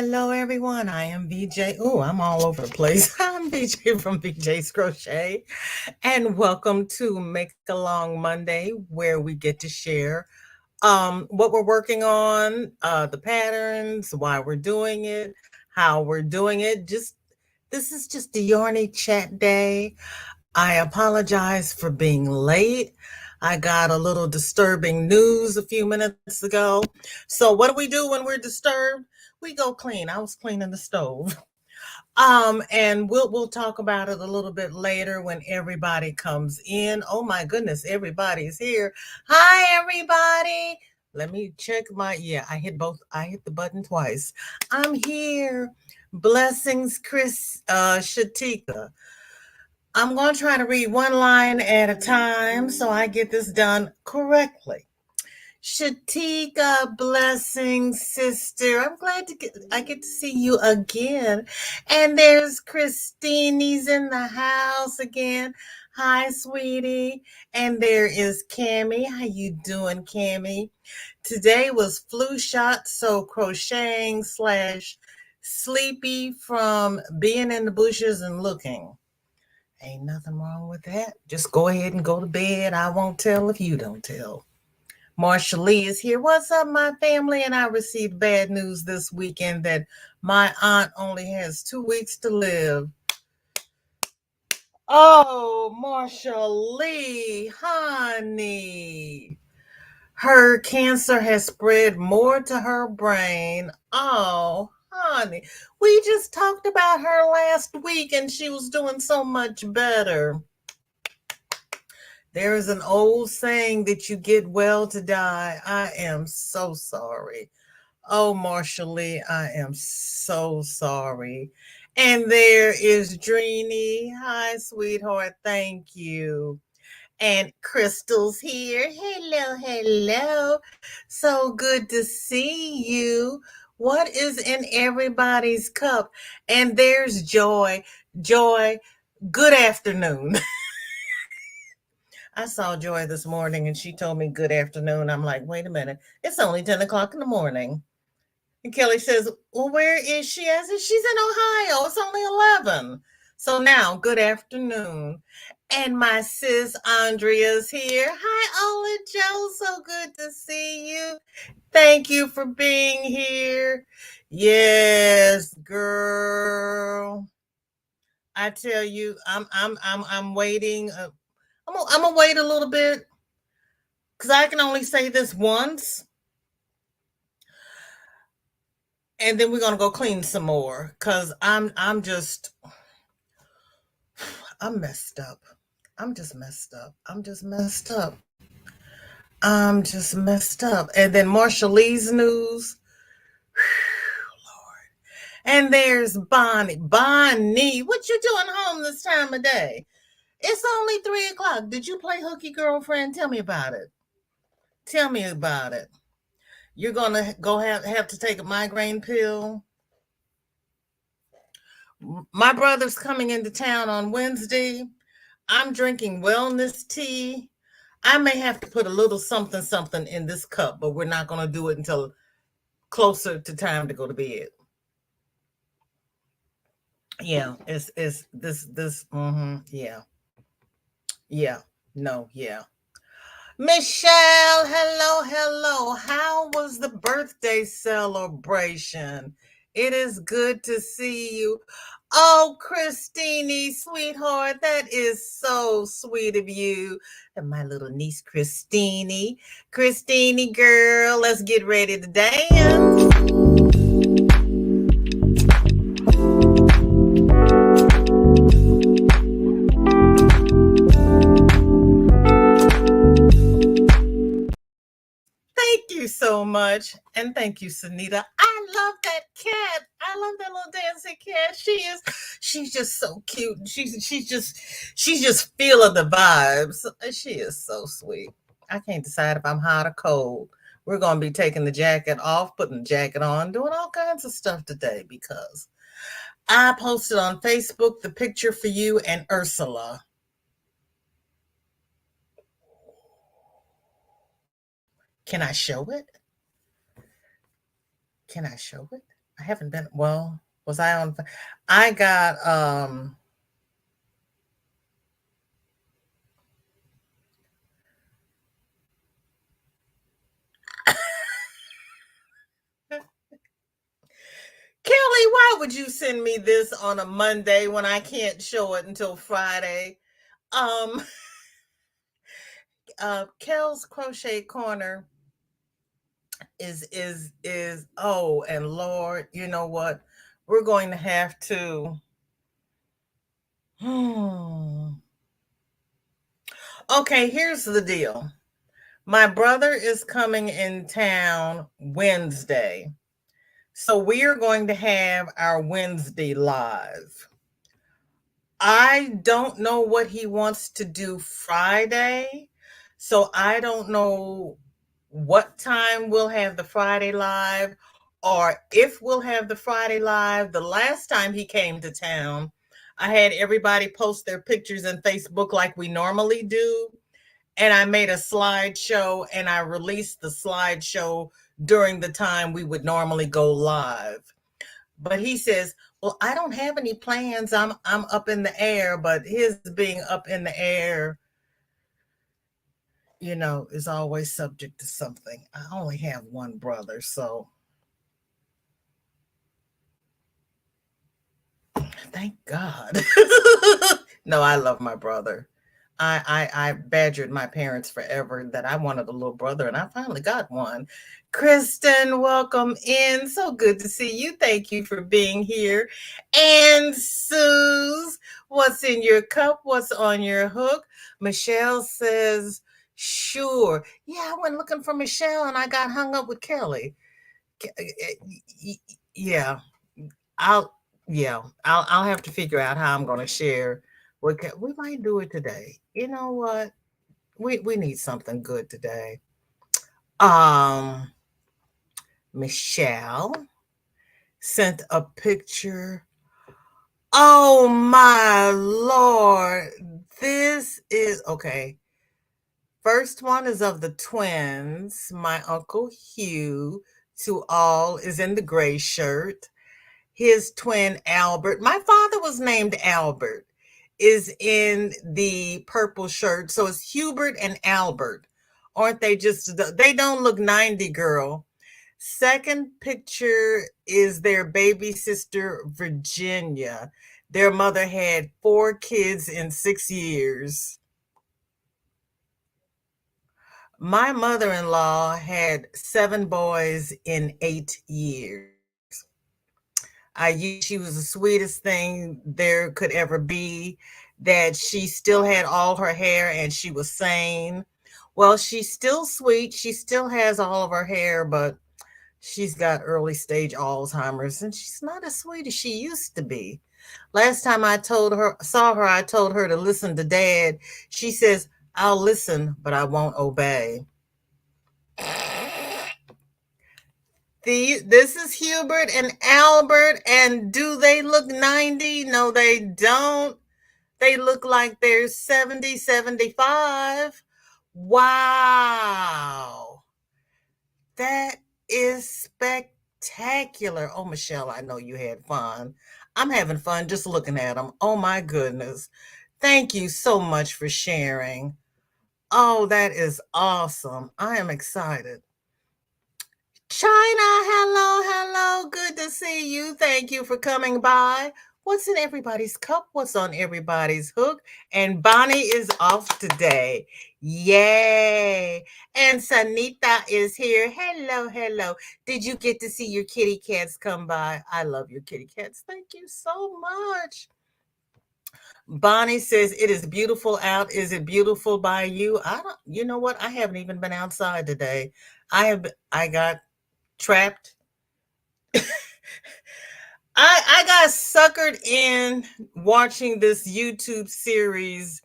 Hello, everyone. I am VJ. Oh, I'm all over the place. I'm VJ from VJ's Crochet, and welcome to Make a Long Monday, where we get to share what we're working on, the patterns, why we're doing it, how we're doing it. Just this is just a yarny chat day. I apologize for being late. I got a little disturbing news a few minutes ago. So what do when we're disturbed? We go clean. I was cleaning the stove. And we'll talk about it a little bit later when everybody comes in. Oh my goodness, everybody's here. Hi everybody. Let me check my I hit the button twice. I'm here. Blessings, Chris Shatika. I'm going to try to read one line at a time so I get this done correctly. Shatika, blessings, sister. I'm glad I get to see you again. And there's Christine's in the house again. Hi, sweetie. And there is Cammie. How you doing, Cammie? Today was flu shot, so crocheting slash sleepy from being in the bushes and looking. Ain't nothing wrong with that. Just go ahead and go to bed. I won't tell if you don't tell. Marsha Lee is here. What's up, my family? And I received bad news this weekend that my aunt only has 2 weeks to live. Oh, Marsha Lee, honey. Her cancer has spread more to her brain. Oh, honey. We just talked about her last week and she was doing so much better. There is an old saying that you get well to die. I am so sorry. Oh, Marsha Lee, I am so sorry. And there is Dreeny. Hi, sweetheart. Thank you. And Crystal's here. Hello, hello. So good to see you. What is in everybody's cup? And there's Joy. Joy, good afternoon. I saw Joy this morning and she told me good afternoon. I'm like, wait a minute. It's only 10 o'clock in the morning. And Kelly says, well, where is she? I said, she's in Ohio. It's only 11. So now, good afternoon. And my sis Andrea's here. Hi, Ola Joe. So good to see you. Thank you for being here. Yes, girl. I tell you, I'm waiting. I'm gonna wait a little bit because I can only say this once, and then we're gonna go clean some more because I'm messed up. I'm just messed up. I'm just messed up. I'm just messed up. And then Marsha Lee's news. Lord. And there's Bonnie. Bonnie, what you doing home this time of day? It's only 3 o'clock. Did you play hooky, girlfriend? Tell me about it. Tell me about it. You're gonna go have to take a migraine pill. My brother's coming into town on Wednesday. I'm drinking wellness tea. I may have to put a little something something in this cup, but we're not going to do it until closer to time to go to bed. Yeah, it's this yeah. Yeah. No, yeah. Michelle, hello, hello. How was the birthday celebration? It is good to see you. Oh, Christine, sweetheart, that is so sweet of you. And my little niece, Christine. Christine, girl, let's get ready to dance. Thank you so much. And thank you, Sunita. I love that cat. I love that little dancing cat. She's just so cute. She's just feeling the vibes. She is so sweet. I can't decide if I'm hot or cold. We're gonna be taking the jacket off, putting the jacket on, doing all kinds of stuff today because I posted on Facebook the picture for you and Ursula. Can I show it? Can I show it? I haven't been, well, was I on? I got, Kelly, why would you send me this on a Monday when I can't show it until Friday? Um, Kel's Crochet Corner is oh, and Lord, you know what? We're going to have to. Hmm. Okay, here's the deal. My brother is coming in town Wednesday. So we are going to have our Wednesday live. I don't know what he wants to do Friday. So I don't know what time we'll have the Friday live or if we'll have the Friday live. The last time he came to town, I had everybody post their pictures in Facebook like we normally do. And I made a slideshow and I released the slideshow during the time we would normally go live. But he says, "Well, I don't have any plans. I'm up in the air, but his being up in the air, is always subject to something. I only have one brother, so thank God." No, I love my brother. I badgered my parents forever that I wanted a little brother, and I finally got one. Kristen, welcome in. So good to see you. Thank you for being here. And Suze, what's in your cup? What's on your hook? Michelle says, sure. Yeah, I went looking for Michelle and I got hung up with Kelly. Yeah, I'll I'll have to figure out how I'm going to share. We might do it today. You know what? We need something good today. Um, Michelle sent a picture. Oh my lord! This is okay. First one is of the twins. My uncle Hugh, to all, is in the gray shirt. His twin Albert, my father was named Albert, is in the purple shirt. So it's Hubert and Albert. Aren't they just, they don't look 90, girl. Second picture is their baby sister, Virginia. Their mother had 4 kids in 6 years. My mother in law had 7 boys in 8 years. She was the sweetest thing there could ever be, that she still had all her hair and she was sane. Well, she's still sweet. She still has all of her hair, but she's got early stage Alzheimer's and she's not as sweet as she used to be. Last time saw her, I told her to listen to dad. She says, I'll listen, but I won't obey. This is Hubert and Albert, and do they look 90? No, they don't. They look like they're 70, 75. Wow. That is spectacular. Oh, Michelle, I know you had fun. I'm having fun just looking at them. Oh, my goodness. Thank you so much for sharing. Oh, that is awesome. I am excited. China, hello, hello. Good to see you. Thank you for coming by. What's in everybody's cup? What's on everybody's hook? And Bonnie is off today. Yay. And Sanita is here. Hello, hello. Did you get to see your kitty cats come by? I love your kitty cats. Thank you so much. Bonnie says it is beautiful out. Is it beautiful by you? I don't, you know what? I haven't even been outside today. I got trapped. I got suckered in watching this YouTube series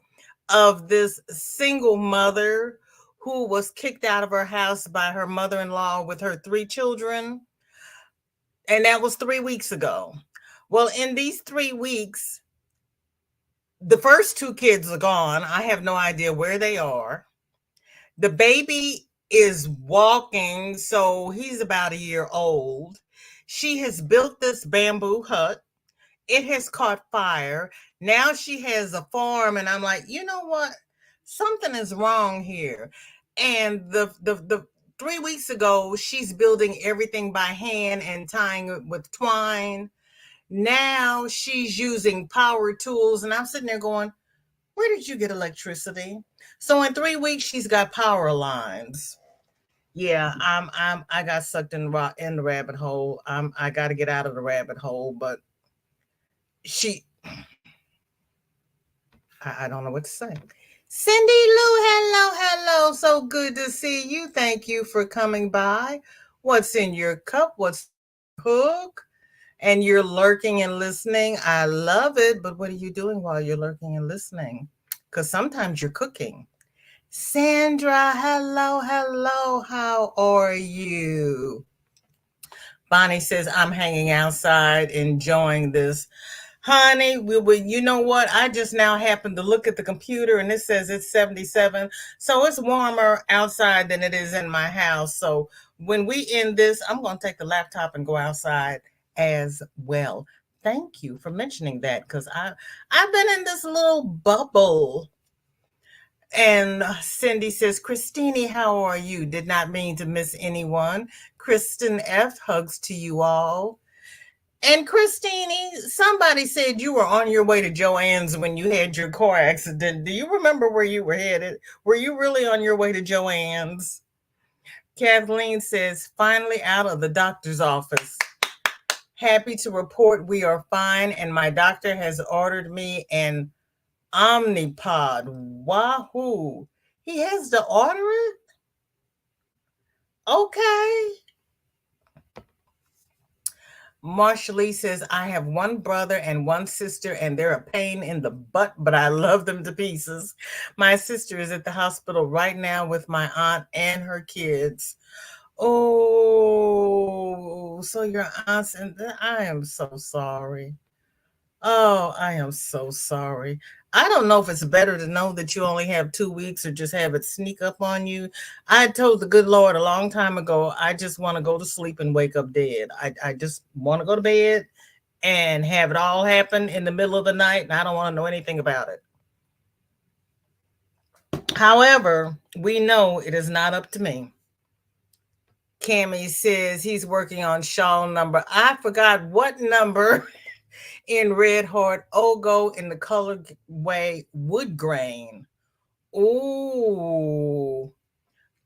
of this single mother who was kicked out of her house by her mother-in-law with her 3 children. And that was 3 weeks ago. Well, in these 3 weeks, the first 2 kids are gone. I have no idea where they are. The baby is walking, so he's about a year old. She has built this bamboo hut. It has caught fire. Now she has a farm, and I'm like, you know what? Something is wrong here. And the 3 weeks ago, she's building everything by hand and tying it with twine. Now she's using power tools, and I'm sitting there going, where did you get electricity? So in 3 weeks, she's got power lines. Yeah, I got sucked in the rabbit hole. I got to get out of the rabbit hole, but she I don't know what to say. Cindy Lou, hello, hello. So good to see you. Thank you for coming by. What's in your cup? What's hook? And you're lurking and listening. I love it. But what are you doing while you're lurking and listening? Because sometimes you're cooking. Sandra, hello, hello. How are you? Bonnie says, I'm hanging outside enjoying this. Honey, you know what? I just now happened to look at the computer and it says it's 77. So it's warmer outside than it is in my house. So when we end this, I'm going to take the laptop and go outside as well. Thank you for mentioning that because I've been in this little bubble. And Cindy says, Christine, how are you? Did not mean to miss anyone. Kristen F. hugs to you all. And Christine, somebody said you were on your way to Joanne's when you had your car accident. Do you remember where you were headed? Were you really on your way to Joanne's? Kathleen says, finally out of the doctor's office. Happy to report we are fine, and my doctor has ordered me an Omnipod. Wahoo. He has to order it? Okay. Marsha Lee says, I have one brother and one sister, and they're a pain in the butt, but I love them to pieces. My sister is at the hospital right now with my aunt and her kids. Oh, so your aunts, and I am so sorry. Oh, I am so sorry. I don't know if it's better to know that you only have 2 weeks or just have it sneak up on you. I told the good Lord a long time ago, I just want to go to sleep and wake up dead. I just want to go to bed and have it all happen in the middle of the night, and I don't want to know anything about it. However, we know it is not up to me. Cammy says he's working on shawl number. I forgot what number in Red Heart Ogo in the colorway wood grain. Ooh.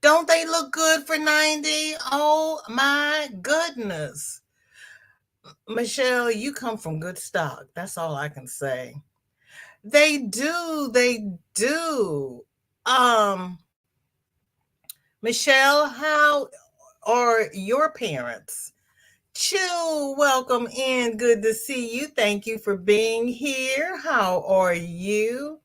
Don't they look good for 90? Oh my goodness. Michelle, you come from good stock. That's all I can say. They do. They do. Um, Michelle, how are your parents? Chew, welcome in. Good to see you. Thank you for being here. How are you?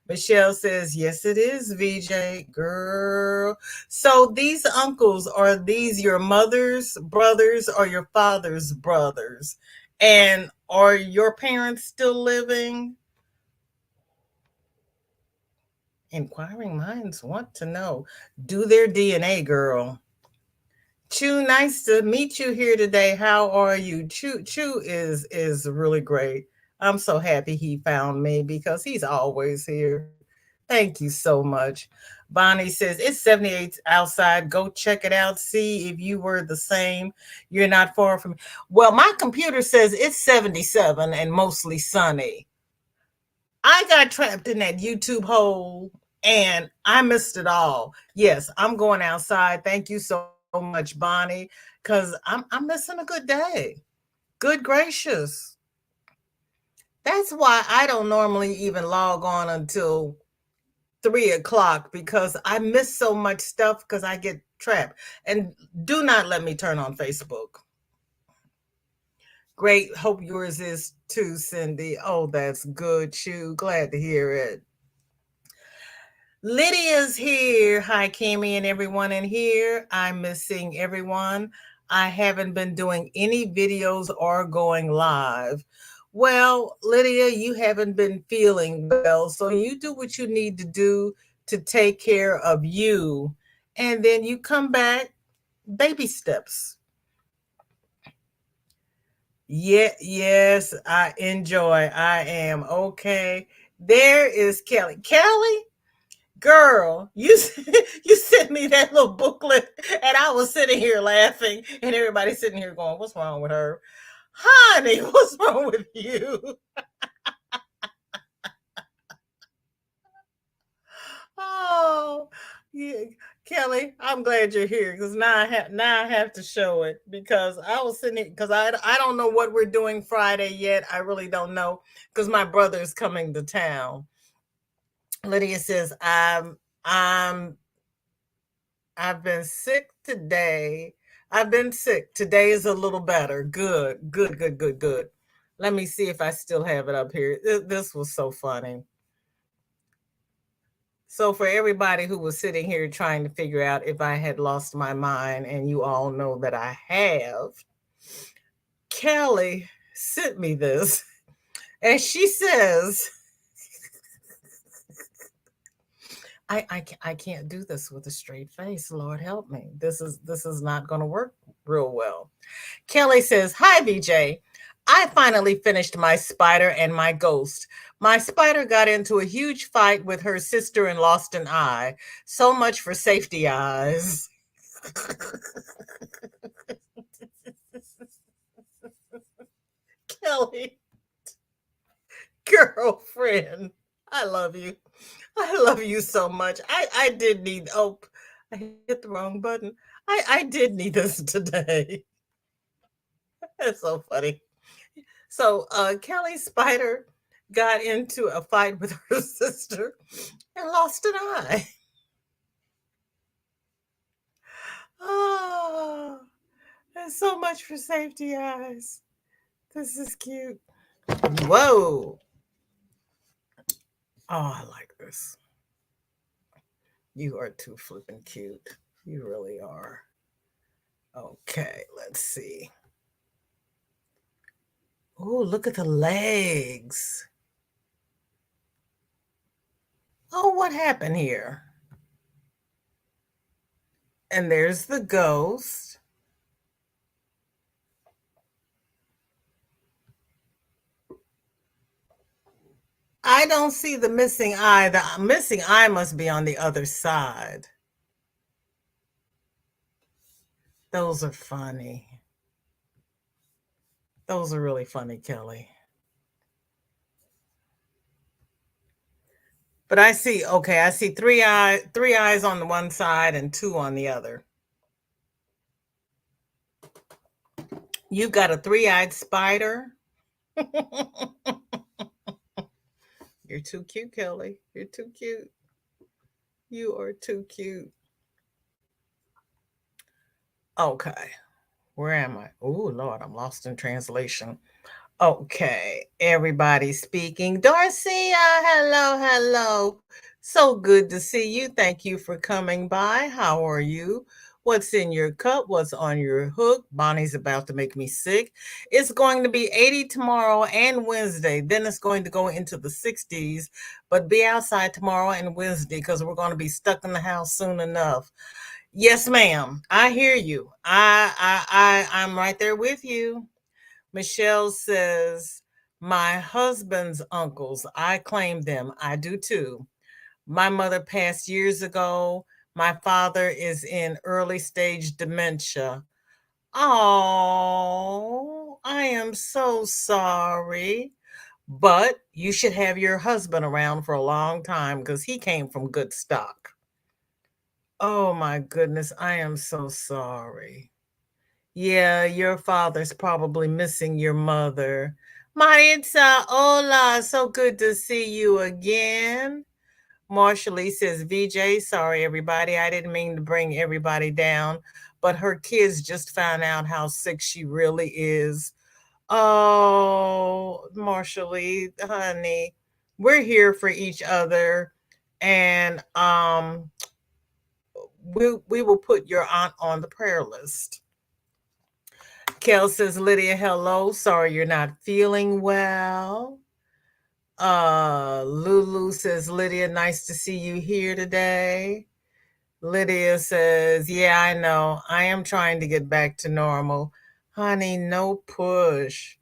Michelle says, yes, it is, VJ. Girl. So these uncles, are these your mother's brothers or your father's brothers? And are your parents still living? Inquiring minds want to know. Do their DNA, girl. Chu, nice to meet you here today. How are you? Chu is really great. I'm so happy he found me because he's always here. Thank you so much. Bonnie says it's 78 outside. Go check it out. See if you were the same. You're not far from. Well, my computer says it's 77 and mostly sunny. I got trapped in that YouTube hole and I missed it all. Yes, I'm going outside. Thank you so much, Bonnie, because I'm missing a good day. Good gracious. That's why I don't normally even log on until 3 o'clock because I miss so much stuff because I get trapped. And do not let me turn on Facebook. Great. Hope yours is too, Cindy. Oh, that's good, Chew. Glad to hear it. Lydia's here. Hi, Kimmy and everyone in here. I'm missing everyone. I haven't been doing any videos or going live. Well, Lydia, you haven't been feeling well, so you do what you need to do to take care of you. And then you come back, baby steps. Yeah, yes, I enjoy. I am okay. There is Kelly. Kelly, girl, you sent me that little booklet, and I was sitting here laughing, and everybody sitting here going, "What's wrong with her, honey? What's wrong with you?" Oh, yeah, Kelly, I'm glad you're here because now I have to show it because I was sitting here because I don't know what we're doing Friday yet. I really don't know because my brother's coming to town. Lydia says I'm I've been sick today. I've been sick. Today is a little better. Good, good, good, good, good. Let me see if I still have it up here. This was so funny. So, for everybody who was sitting here trying to figure out if I had lost my mind, and you all know that I have, Kelly sent me this, and she says, I can't do this with a straight face. Lord help me. This is not going to work real well. Kelly says, "Hi, BJ. I finally finished my spider and my ghost. My spider got into a huge fight with her sister and lost an eye. So much for safety eyes." Kelly, girlfriend, I love you. I love you so much. I did need, oh, I hit the wrong button. I did need this today. That's so funny. So Kelly Spider got into a fight with her sister and lost an eye. Oh, there's so much for safety eyes. This is cute. Whoa. Oh, I like this. You are too flippin' cute. You really are. Okay, let's see. Oh, look at the legs. Oh, what happened here? And there's the ghost. I don't see the missing eye. The missing eye must be on the other side. Those are funny. Those are really funny, Kelly. But I see, okay, I see three eyes on the one side and two on the other. You got a three-eyed spider. You're too cute, Kelly. You're too cute. You are too cute. Okay. Where am I? Oh, Lord, I'm lost in translation. Okay, everybody speaking. Darcy, hello, hello. So good to see you. Thank you for coming by. How are you? What's in your cup? What's on your hook? Bonnie's about to make me sick. It's going to be 80 tomorrow and Wednesday. Then it's going to go into the 60s, but be outside tomorrow and Wednesday because we're going to be stuck in the house soon enough. Yes, ma'am. I hear you. I'm right there with you. Michelle says, "My husband's uncles, I claim them. I do too. My mother passed years ago. My father is in early stage dementia." Oh, I am so sorry. But you should have your husband around for a long time because he came from good stock. Oh my goodness, I am so sorry. Yeah, your father's probably missing your mother. Maritza, hola, so good to see you again. Marsha Lee says, "VJ, sorry everybody, I didn't mean to bring everybody down, but her kids just found out how sick she really is." Oh, Marsha Lee, honey, we're here for each other, and we will put your aunt on the prayer list. Kel says, "Lydia, hello. Sorry you're not feeling well." Lulu says, "Lydia, nice to see you here today." Lydia says, "Yeah, I know. I am trying to get back to normal. Honey, no push.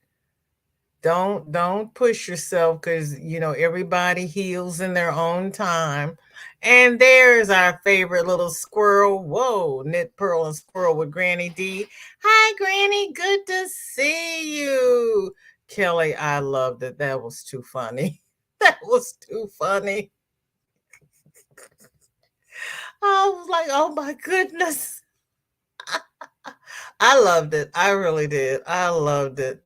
Don't push yourself because everybody heals in their own time. And there's our favorite little squirrel. Whoa, knit pearl and squirrel with Granny D. Hi, Granny. Good to see you. Kelly, I loved it. That was too funny. That was too funny. I was like, oh my goodness. I loved it. I really did. I loved it.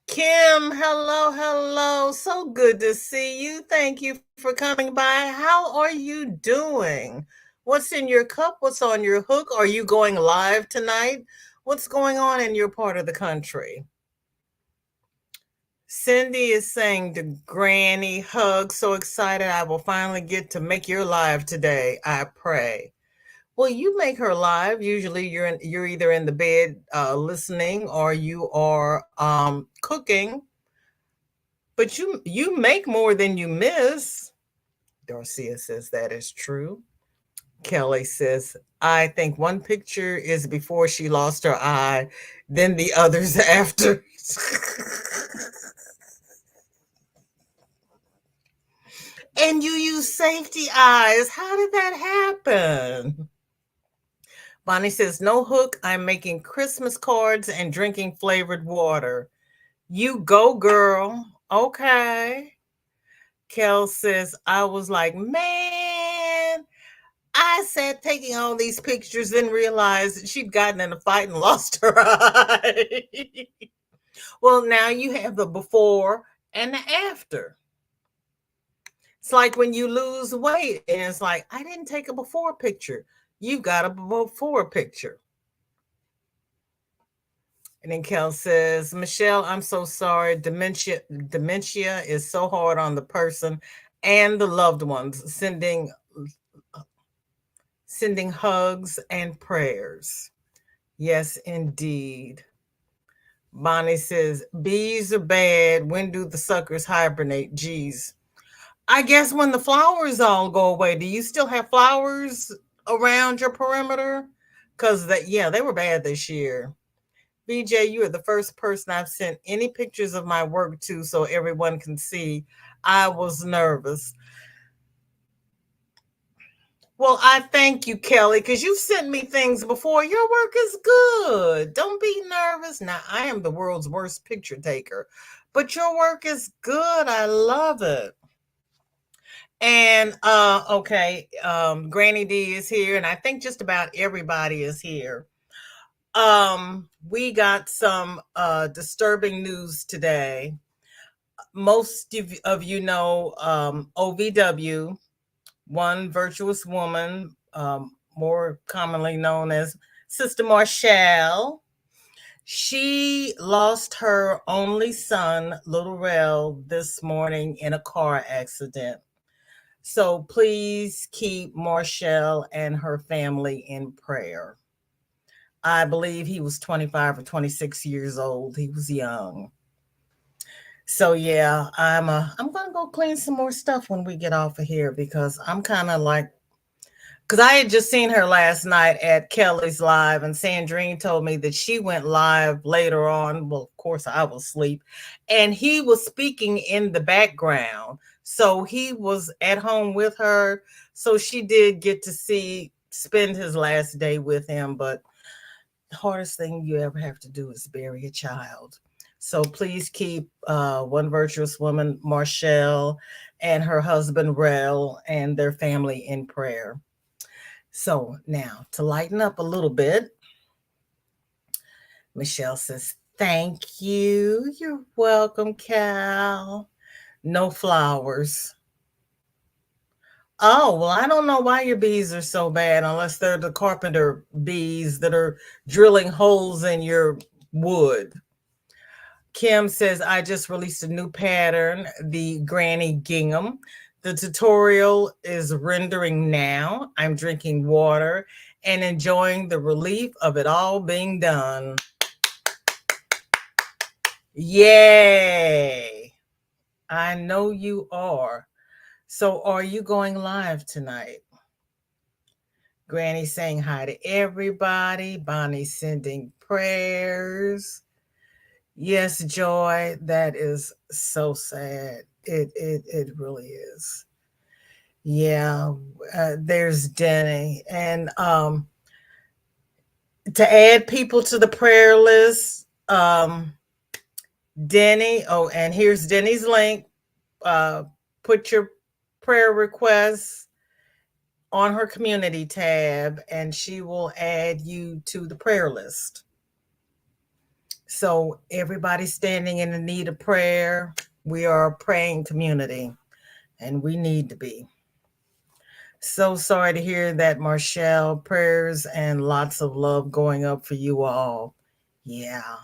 Kim, hello, hello. So good to see you. Thank you for coming by. How are you doing? What's in your cup? What's on your hook? Are you going live tonight? What's going on in your part of the country? Cindy is saying to Granny hug. So excited I will finally get to make your live today. I pray. Well, you make her live. Usually you're either in the bed listening or you are cooking. But you make more than you miss. Darcia says that is true. Kelly says, I think one picture is before she lost her eye, then the others after. And you use safety eyes. How did that happen? Bonnie says, no hook. I'm making Christmas cards and drinking flavored water. You go, girl. Okay. Kel says, I was like, man, I sat taking all these pictures, then realized she'd gotten in a fight and lost her eye. Well, now you have the before and the after. It's like when you lose weight, and it's like, I didn't take a before picture. You've got a before picture. And then Kel says, Michelle, I'm so sorry. Dementia is so hard on the person and the loved ones. Sending hugs and prayers. Yes, indeed. Bonnie says, bees are bad. When do the suckers hibernate? Geez. I guess when the flowers all go away. Do you still have flowers around your perimeter? Because they were bad this year. BJ, you are the first person I've sent any pictures of my work to so everyone can see. I was nervous. Well, I thank you, Kelly, because you've sent me things before. Your work is good. Don't be nervous. Now, I am the world's worst picture taker, but your work is good. I love it. And okay, Granny D is here, and I think just about everybody is here. We got some disturbing news today. Most of you know OVW, one virtuous woman, more commonly known as Sister Marshall. She lost her only son, Little Rel, this morning in a car accident. So please keep Marshall and her family in prayer. I believe he was 25 or 26 years old. He was young. So yeah, I'm gonna go clean some more stuff when we get off of here because I'm kind of like because I had just seen her last night at Kelly's live, and Sandrine told me that she went live later on. Well, of course, I was asleep, and he was speaking in the background, so he was at home with her. So she did get to spend his last day with him, but the hardest thing you ever have to do is bury a child. So please keep one virtuous woman, Marshall, and her husband, Rel, and their family in prayer. So now to lighten up a little bit, Michelle says, thank you. You're welcome, Cal. No flowers. Oh, well, I don't know why your bees are so bad unless they're the carpenter bees that are drilling holes in your wood. Kim says, I just released a new pattern, the Granny Gingham. The tutorial is rendering now. I'm drinking water and enjoying the relief of it all being done. Yay! I know you are. So, are you going live tonight? Granny saying hi to everybody. Bonnie sending prayers. Yes, Joy, that is so sad. It really is. Yeah, there's Denny, and to add people to the prayer list, Denny. Oh, and here's Denny's link. Uh, put your prayer requests on her community tab, and she will add you to the prayer list. So everybody standing in the need of prayer, we are a praying community, and we need to be. So sorry to hear that, Marshall. Prayers and lots of love going up for you all. Yeah.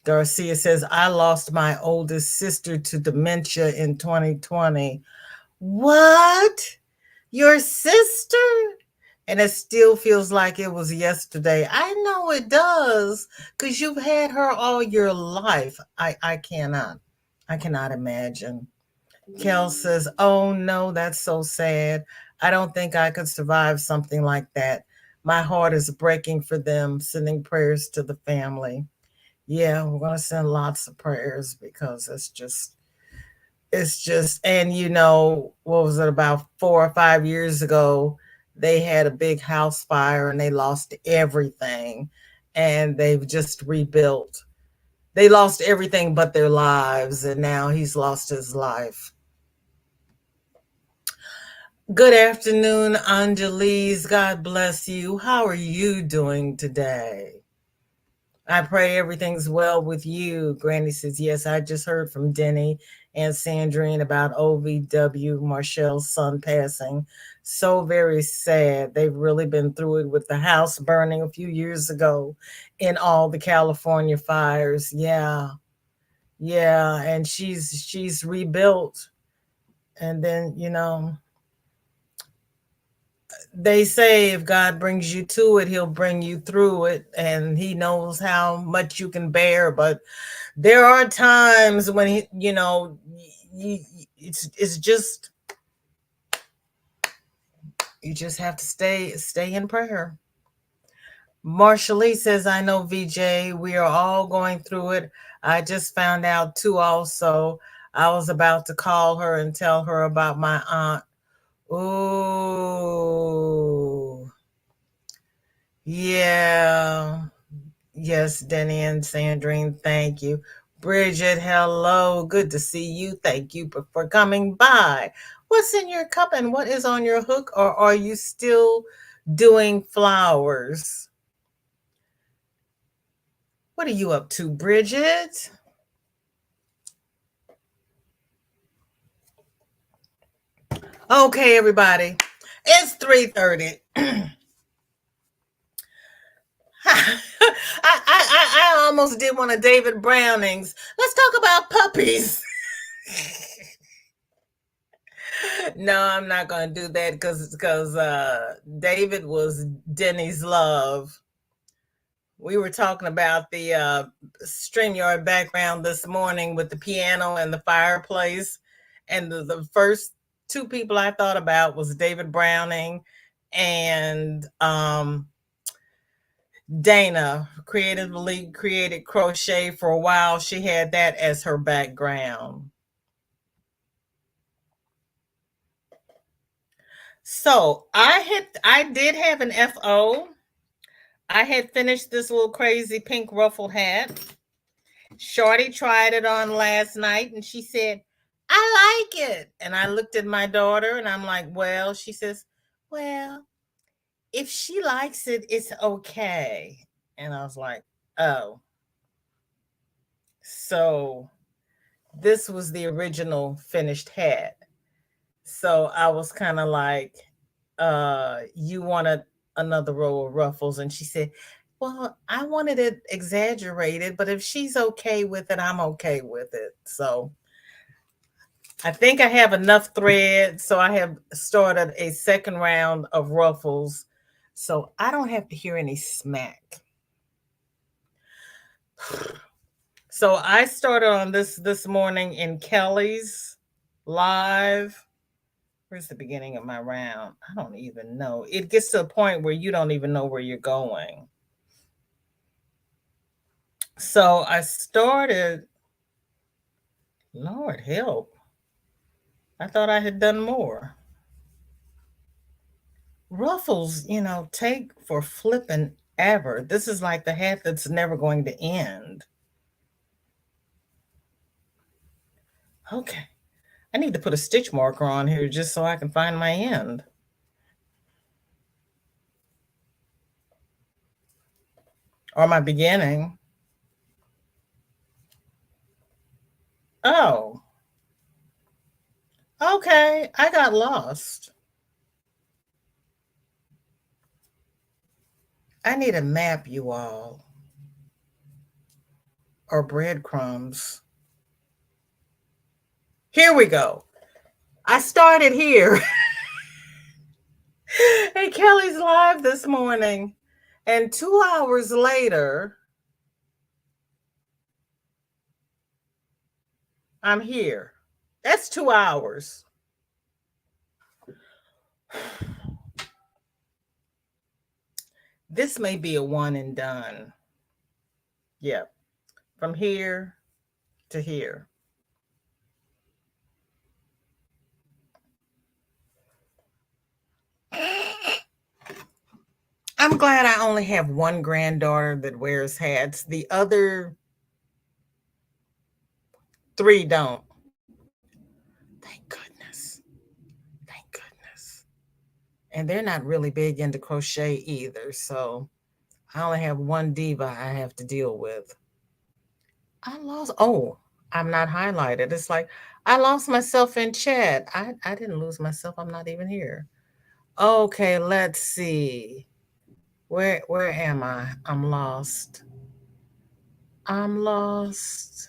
Darcia says, I lost my oldest sister to dementia in 2020. What? Your sister? And it still feels like it was yesterday. I know it does because you've had her all your life. I cannot. I cannot imagine. Kel says, oh no, that's so sad. I don't think I could survive something like that. My heart is breaking for them, sending prayers to the family. Yeah, we're going to send lots of prayers because and what was it, about 4 or 5 years ago, they had a big house fire and they lost everything, and they've just rebuilt. They lost everything but their lives, and now he's lost his life. Good afternoon, Angelise. God bless you. How are you doing today? I pray everything's well with you. Granny says, yes, I just heard from Denny and Sandrine about OVW, Marshall's son passing. So very sad. They've really been through it with the house burning a few years ago in all the California fires. Yeah. Yeah. And she's rebuilt. And then, they say if God brings you to it, he'll bring you through it, and he knows how much you can bear. But there are times when you, it's just, you just have to stay in prayer. Marsha Lee says, I know, VJ, we are all going through it. I just found out too also. I was about to call her and tell her about my aunt. Ooh. Yeah. Yes, Denny and Sandrine, thank you. Bridget, hello. Good to see you. Thank you for coming by. What's in your cup and what is on your hook, or are you still doing flowers? What are you up to, Bridget? Okay, everybody. It's 3:30. I almost did one of David Browning's. Let's talk about puppies. No, I'm not going to do that because David was Denny's love. We were talking about the StreamYard background this morning with the piano and the fireplace, and the first two people I thought about was David Browning and Dana, creatively created crochet for a while. She had that as her background. So I did have an FO. I had finished this little crazy pink ruffled hat. Shorty tried it on last night and she said, I like it. And I looked at my daughter and I'm like, well, she says, well, if she likes it, it's okay. And I was like, oh, so this was the original finished hat. So I was kind of like, you wanted another row of ruffles. And she said, well, I wanted it exaggerated, but if she's okay with it, I'm okay with it. So I think I have enough thread. So I have started a second round of ruffles. So I don't have to hear any smack. So I started on this morning in Kelly's live. Where's the beginning of my round? I don't even know. It gets to a point where you don't even know where you're going. So I started, Lord help. I thought I had done more. Ruffles, take for flipping ever. This is like the hat that's never going to end. Okay. I need to put a stitch marker on here just so I can find my end. Or my beginning. Oh, okay. I got lost. I need a map, you all, or breadcrumbs. Here we go. I started here. Hey, Kelly's live this morning. And 2 hours later, I'm here. That's 2 hours. This may be a one and done. Yep. From here to here. I'm glad I only have one granddaughter that wears hats. The other three don't. Thank goodness. Thank goodness. And they're not really big into crochet either. So I only have one diva I have to deal with. I lost. Oh, I'm not highlighted. It's like I lost myself in chat. I didn't lose myself. I'm not even here. Okay, let's see. Where am I? I'm lost. I'm lost.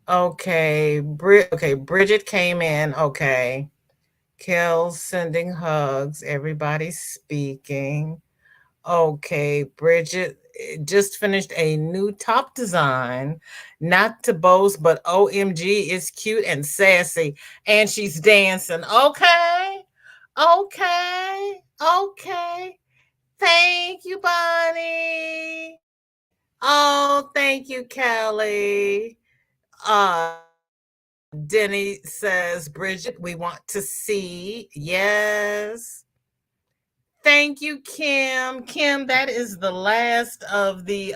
Okay, Bridget came in. Okay. Kel sending hugs. Everybody's speaking. Okay, Bridget just finished a new top design. Not to boast, but OMG is cute and sassy. And she's dancing. Okay. Okay. Okay. Thank you, Bonnie. Oh, thank you, Kelly. Uh Denny says, Bridget, we want to see. Yes. Thank you, Kim. Kim, that is the last of the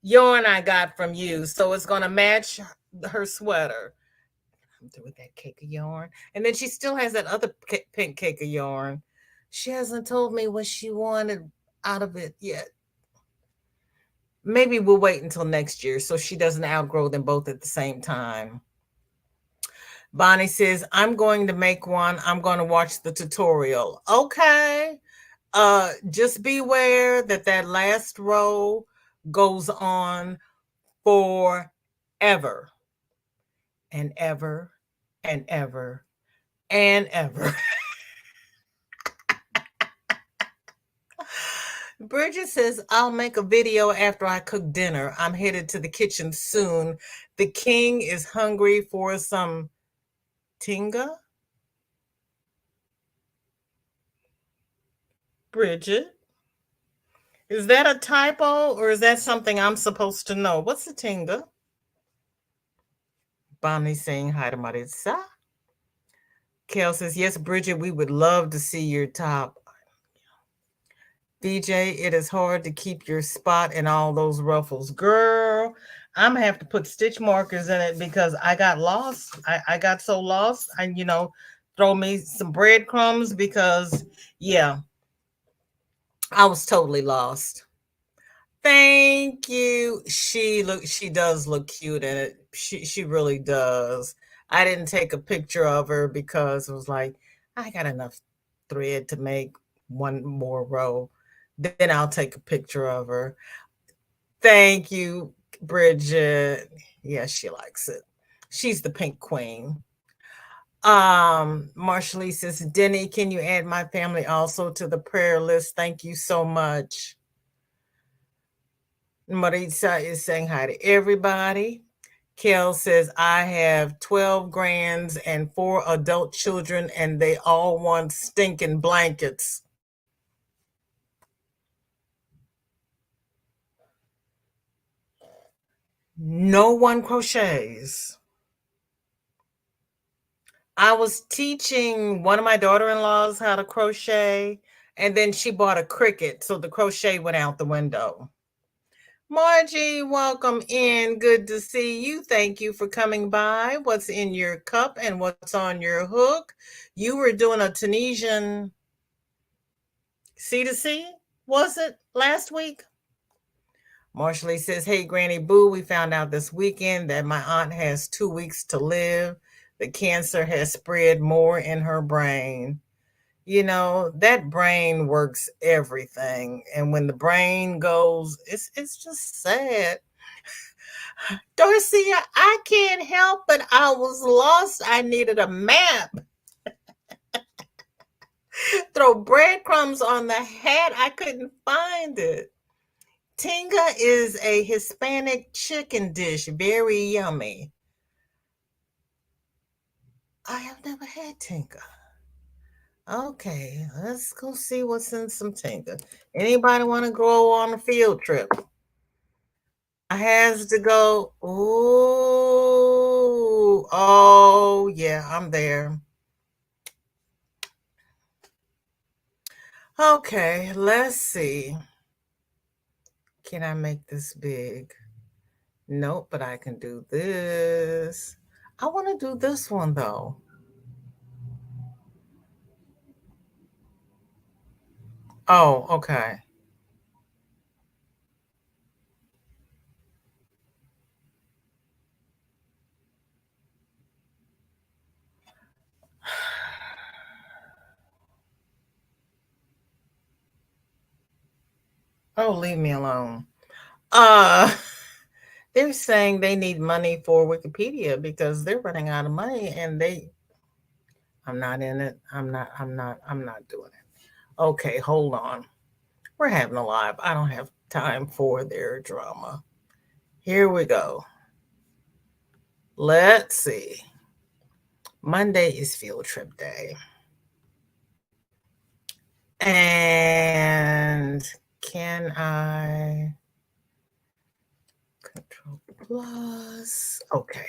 yarn I got from you. So it's gonna match her sweater. I'm through with that cake of yarn. And then she still has that other pink cake of yarn. She hasn't told me what she wanted out of it yet. Maybe we'll wait until next year so she doesn't outgrow them both at the same time. Bonnie says, I'm going to make one. I'm going to watch the tutorial. Okay. Just beware that that last row goes on forever and ever and ever and ever. Bridget says, I'll make a video after I cook dinner. I'm headed to the kitchen soon. The king is hungry for some tinga. Bridget, is that a typo or is that something I'm supposed to know? What's a tinga? Bonnie saying hi to Maritza. Kel says, yes, Bridget, we would love to see your top. BJ, it is hard to keep your spot in all those ruffles. Girl, I'm gonna have to put stitch markers in it because I got lost. I got so lost. And throw me some breadcrumbs because yeah, I was totally lost. Thank you. She does look cute in it. She really does. I didn't take a picture of her because it was like, I got enough thread to make one more row. Then I'll take a picture of her. Thank you, Bridget. Yeah, she likes it. She's the pink queen. Marshall says, Denny, can you add my family also to the prayer list? Thank you so much. Maritza is saying hi to everybody. Kel says, I have 12 grands and 4 adult children, and they all want stinking blankets. No one crochets. I was teaching one of my daughter-in-laws how to crochet, and then she bought a Cricut, so the crochet went out the window. Margie, welcome in. Good to see you. Thank you for coming by. What's in your cup and what's on your hook? You were doing a Tunisian C2C, was it last week? Marshall says, "Hey, Granny Boo, we found out this weekend that my aunt has 2 weeks to live. The cancer has spread more in her brain. You know, that brain works everything. And when the brain goes, it's just sad. Darcy, I can't help but I was lost. I needed a map. Throw breadcrumbs on the hat. I couldn't find it. Tinga is a Hispanic chicken dish, very yummy. I have never had tinga. Okay, let's go see what's in some tinga. Anybody want to go on a field trip? I has to go. Ooh, oh yeah, I'm there. Okay, let's see. Can I make this big? Nope, but I can do this. I want to do this one though. Oh, okay. Oh, leave me alone. Uh, they're saying they need money for Wikipedia because they're running out of money and I'm not in it. I'm not doing it. Okay, hold on. We're having a live. I don't have time for their drama. Here we go. Let's see. Monday is field trip day. And can I control plus? Okay.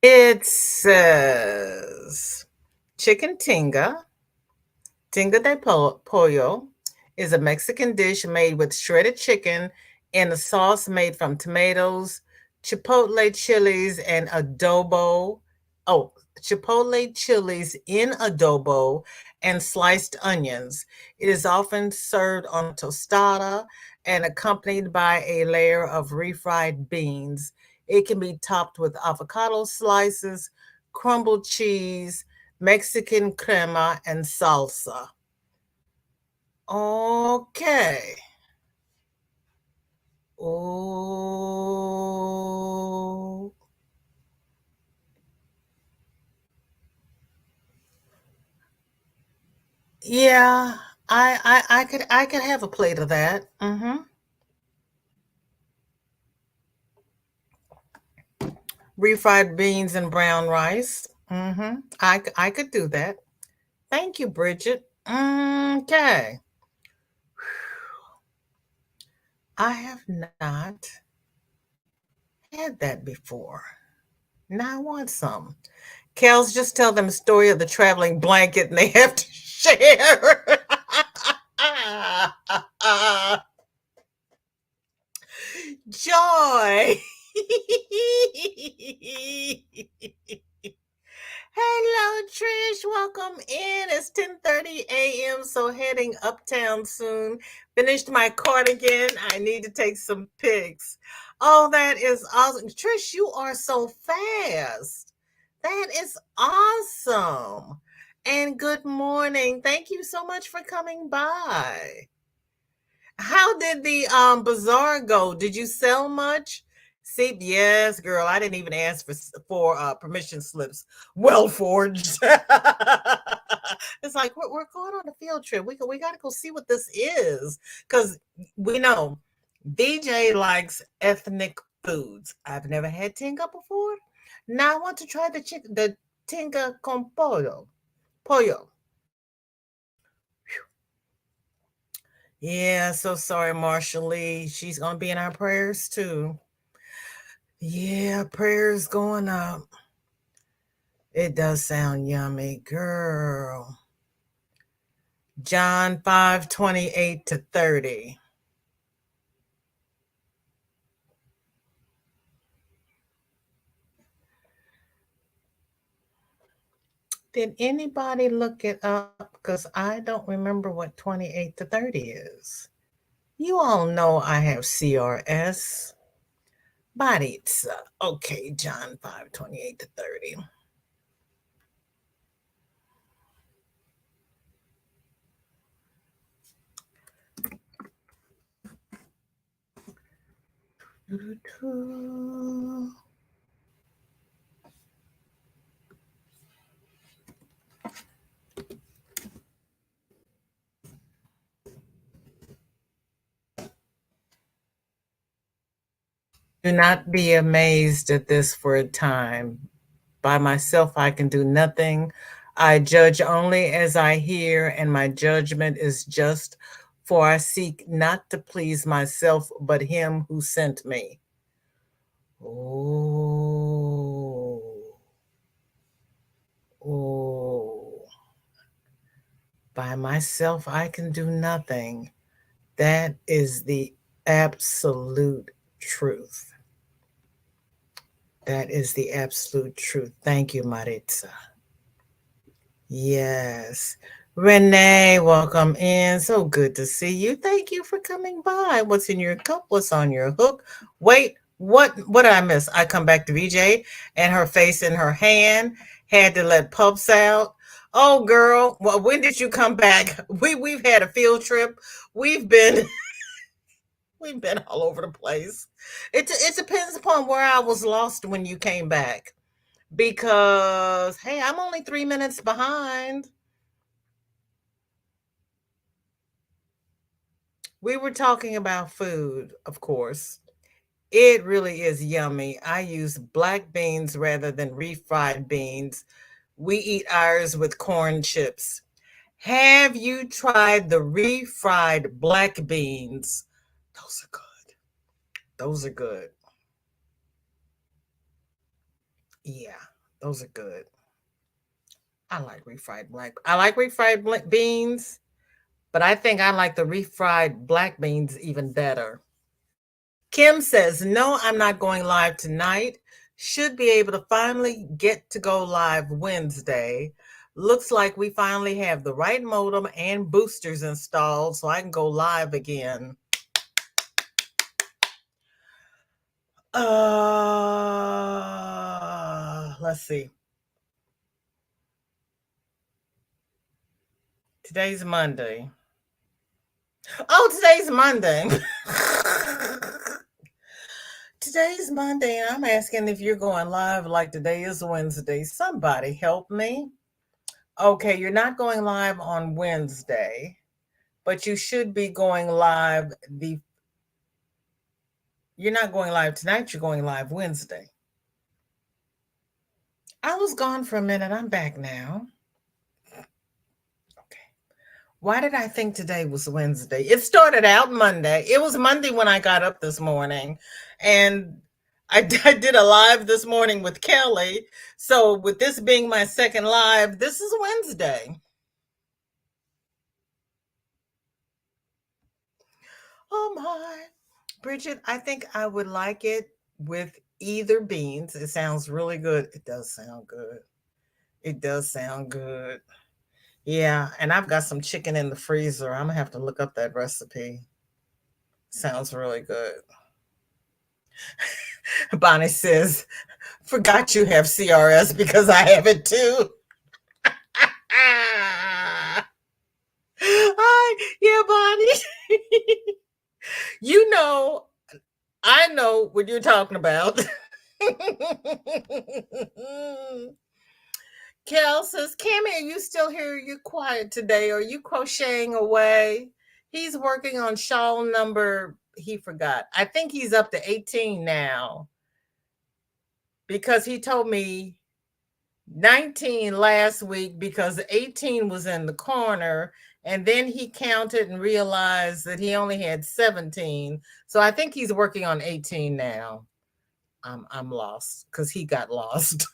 It says chicken tinga. Tinga de pollo is a Mexican dish made with shredded chicken in a sauce made from tomatoes, chipotle chilies, and adobo. Oh, chipotle chilies in adobo and sliced onions. It is often served on tostada and accompanied by a layer of refried beans. It can be topped with avocado slices, crumbled cheese, Mexican crema, and salsa. Okay. Oh, yeah. I could have a plate of that. Refried beans and brown rice. I could do that. Thank you, Bridget. Okay. I have not had that before. Now I want some. Kels, just tell them the story of the traveling blanket and they have to share. Joy. Hello, Trish. Welcome in. It's 10:30 a.m. So heading uptown soon. Finished my cardigan. I need to take some pics. Oh, that is awesome. Trish, you are so fast. That is awesome. And good morning. Thank you so much for coming by. How did the bazaar go? Did you sell much? See, yes, girl. I didn't even ask for permission slips. Well forged. It's like we're going on a field trip. We got to go see what this is because we know DJ likes ethnic foods. I've never had tinga before. Now I want to try the tinga con pollo. Pollo. Yeah, so sorry, Marsha Lee. She's gonna be in our prayers too. Yeah, prayers going up. It does sound yummy, girl. John 5:28 to 30. Did anybody look it up? Because I don't remember what 28 to 30 is. You all know I have CRS. Baritza. Okay, John 5:28 to 30. Do not be amazed at this for a time. By myself, I can do nothing. I judge only as I hear, and my judgment is just, for I seek not to please myself, but him who sent me. Oh, oh. By myself, I can do nothing. That is the absolute truth. That is the absolute truth. Thank you, Maritza. Yes. Renee, welcome in. So good to see you. Thank you for coming by. What's in your cup? What's on your hook? Wait, what did I miss? I come back to VJ and her face in her hand, had to let pups out. Oh girl, well, when did you come back? We've had a field trip. We've been we've been all over the place. It depends upon where I was lost when you came back. Because hey, I'm only 3 minutes behind. We were talking about food, of course. It really is yummy. I use black beans rather than refried beans. We eat ours with corn chips. Have you tried the refried black beans? Those are good. Those are good. Yeah, those are good. I like refried black beans, but I think I like the refried black beans even better. Kim says, no, I'm not going live tonight. Should be able to finally get to go live Wednesday. Looks like we finally have the right modem and boosters installed so I can go live again. Let's see. Today's Monday. Oh, today's Monday. Today's Monday, and I'm asking if you're going live like today is Wednesday. Somebody help me. Okay, you're not going live on Wednesday, but you should be going live you're not going live tonight, you're going live Wednesday. I was gone for a minute. I'm back now. Okay. Why did I think today was Wednesday? It started out Monday. It was Monday when I got up this morning, and I did a live this morning with Kelly. So, with this being my second live, this is Wednesday. Oh my. Bridget, I think I would like it with either beans. It sounds really good. It does sound good. It does sound good. Yeah, and I've got some chicken in the freezer. I'm gonna have to look up that recipe. Sounds really good. Bonnie says, forgot you have CRS because I have it too. Hi, yeah, Bonnie. you know, I know what you're talking about. Kel says, Cammy, are you still here? You're quiet today. Are you crocheting away? He's working on shawl number, he forgot. I think he's up to 18 now because he told me 19 last week because 18 was in the corner. And then he counted and realized that he only had 17. So I think he's working on 18 now. I'm lost because he got lost.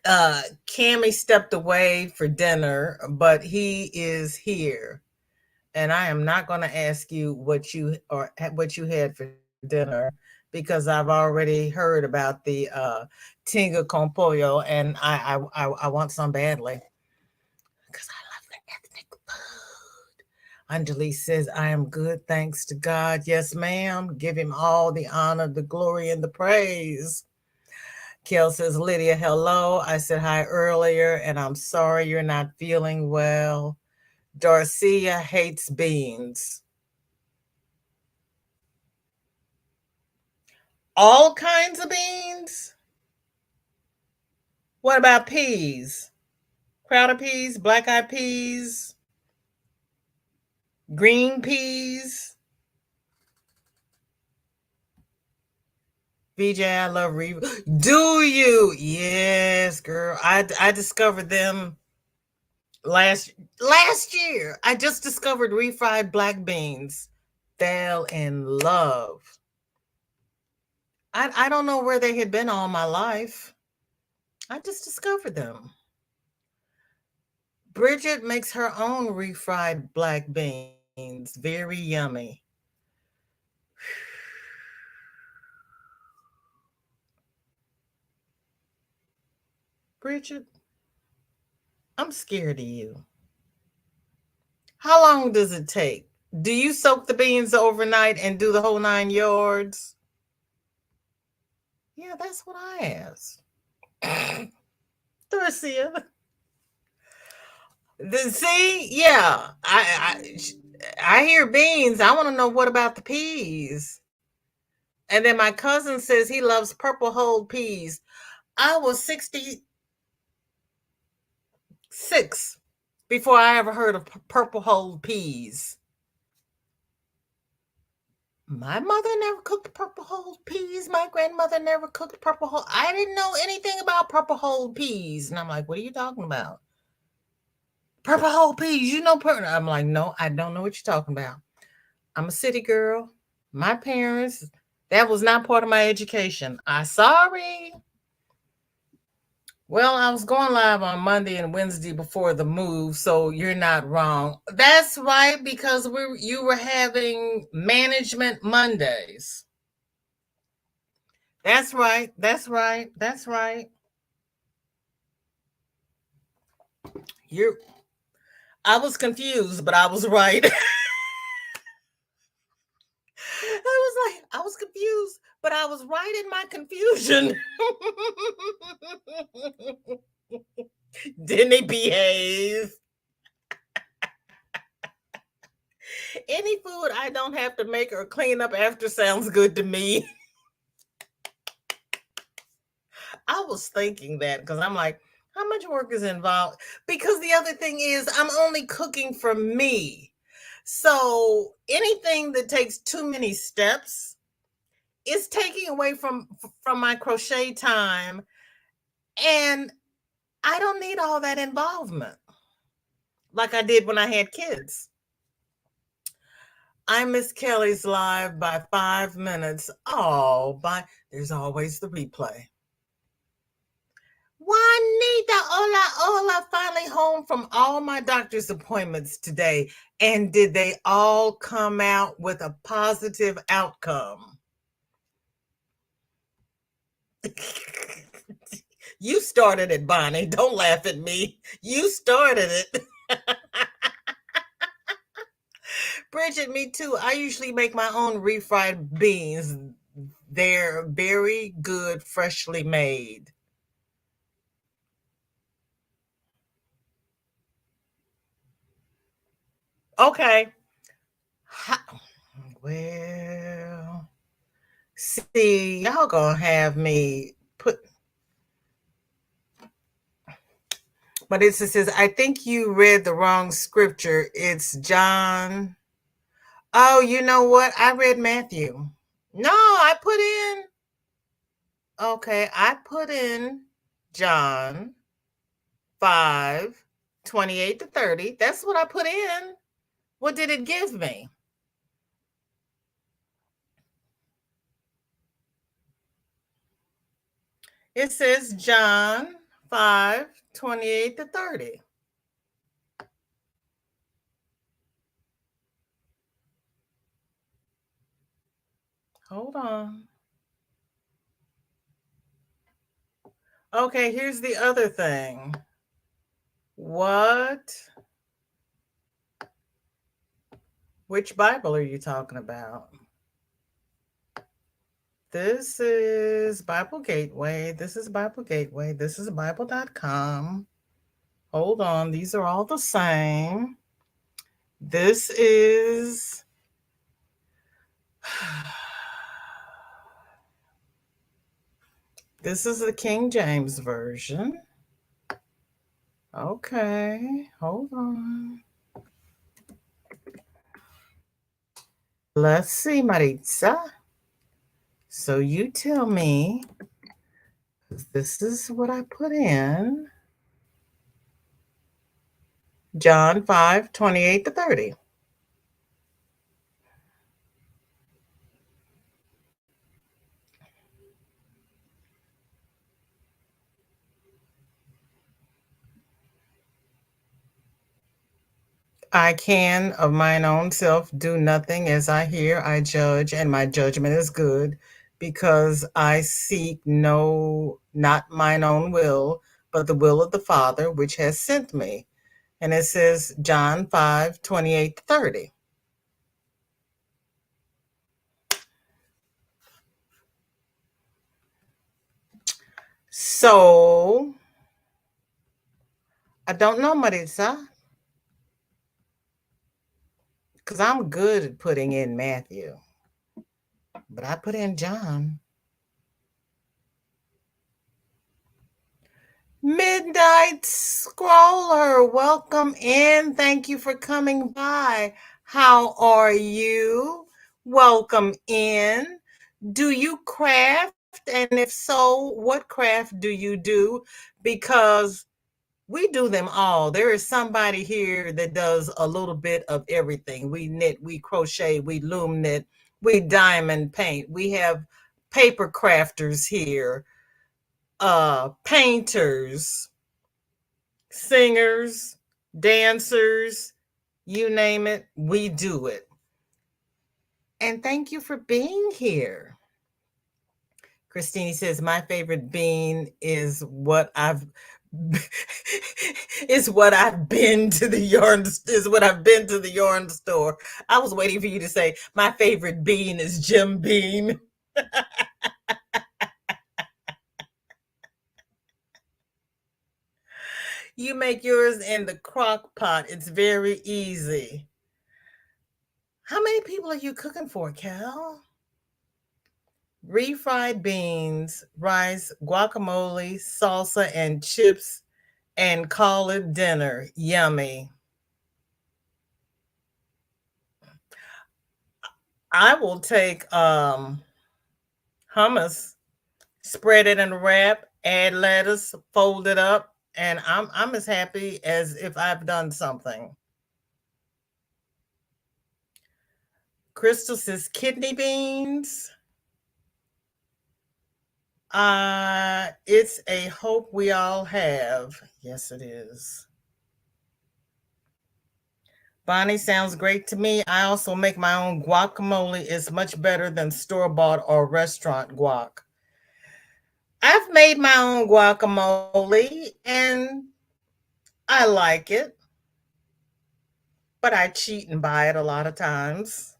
Cammy stepped away for dinner, but he is here. And I am not going to ask you what you had for dinner because I've already heard about the tinga con pollo, and I want some badly because I love the ethnic food. Anjali says, I am good, thanks to God. Yes, ma'am. Give him all the honor, the glory, and the praise. Kel says, Lydia, hello. I said hi earlier, and I'm sorry you're not feeling well. Darcia hates beans. All kinds of beans? What about peas? Crowder peas, black eyed peas, green peas? VJ, I love Do you? Yes, girl. I discovered them last last year. I just discovered refried black beans. Fell in love. I don't know where they had been all my life. I just discovered them. Bridget makes her own refried black beans. Very yummy. Bridget, I'm scared of you. How long does it take? Do you soak the beans overnight and do the whole 9 yards? Yeah, that's what I asked. Thurcia. See, yeah, I hear beans. I want to know what about the peas. And then my cousin says he loves purple whole peas. I was 66 before I ever heard of purple whole peas. My mother never cooked purple whole peas. My grandmother never cooked purple whole. I didn't know anything about purple whole peas. And I'm like, what are you talking about? Purple whole peas, you know purple. I'm like, no, I don't know what you're talking about. I'm a city girl. My parents, that was not part of my education. I sorry. Well, I was going live on Monday and Wednesday before the move, so you're not wrong. That's right, because you were having management Mondays. That's right. That's right. That's right. You're I was confused, but I was right. I was confused, but I was right in my confusion. Didn't he behave? Any food I don't have to make or clean up after sounds good to me. I was thinking that because I'm like, how much work is involved? Because the other thing is, I'm only cooking for me. So anything that takes too many steps is taking away from my crochet time, and I don't need all that involvement like I did when I had kids. I miss Kelly's live by 5 minutes. Oh, but there's always the replay. Juanita, hola, hola, finally home from all my doctor's appointments today. And did they all come out with a positive outcome? You started it, Bonnie. Don't laugh at me. You started it. Bridget, me too. I usually make my own refried beans. They're very good, freshly made. Okay. Well, see, y'all gonna have me put, but it says, I think you read the wrong scripture. It's John. Oh, you know what? I read Matthew. No, I put in, okay, I put in John 5:28 to 30. That's what I put in. What did it give me? It says John 5:28 to 30. Hold on. Okay, here's the other thing. What? Which Bible are you talking about? This is Bible Gateway. This is Bible Gateway. This is Bible.com. Hold on. These are all the same. This is. This is the King James Version. Okay. Hold on. Let's see, Maritza. So you tell me. This is what I put in. John 5:28 to 30. I can of mine own self do nothing. As I hear, I judge, and my judgment is good, because I seek not mine own will, but the will of the Father which has sent me. And it says John 5:28 to 30. So I don't know, Marisa, because I'm good at putting in Matthew, but I put in John. Midnight Scroller, welcome in. Thank you for coming by. How are you? Welcome in. Do you craft? And if so, what craft do you do? Because we do them all. There is somebody here that does a little bit of everything. We knit, we crochet, we loom knit, we diamond paint. We have paper crafters here, painters, singers, dancers, you name it, we do it. And thank you for being here. Christine says, my favorite bean is what I've is what I've been to the yarn is what I've been to the yarn store. I was waiting for you to say my favorite bean is Jim Bean. You make yours in the crock pot. It's very easy. How many people are you cooking for, Cal? Refried beans, rice, guacamole, salsa, and chips, and call it dinner. Yummy. I will take hummus, spread it in a wrap, add lettuce, fold it up, and I'm as happy as if I've done something. Crystal says kidney beans. It's a hope we all have. Yes, it is. Bonnie sounds great to me. I also make my own guacamole. It's much better than store-bought or restaurant guac. I've made my own guacamole and I like it, but I cheat and buy it a lot of times.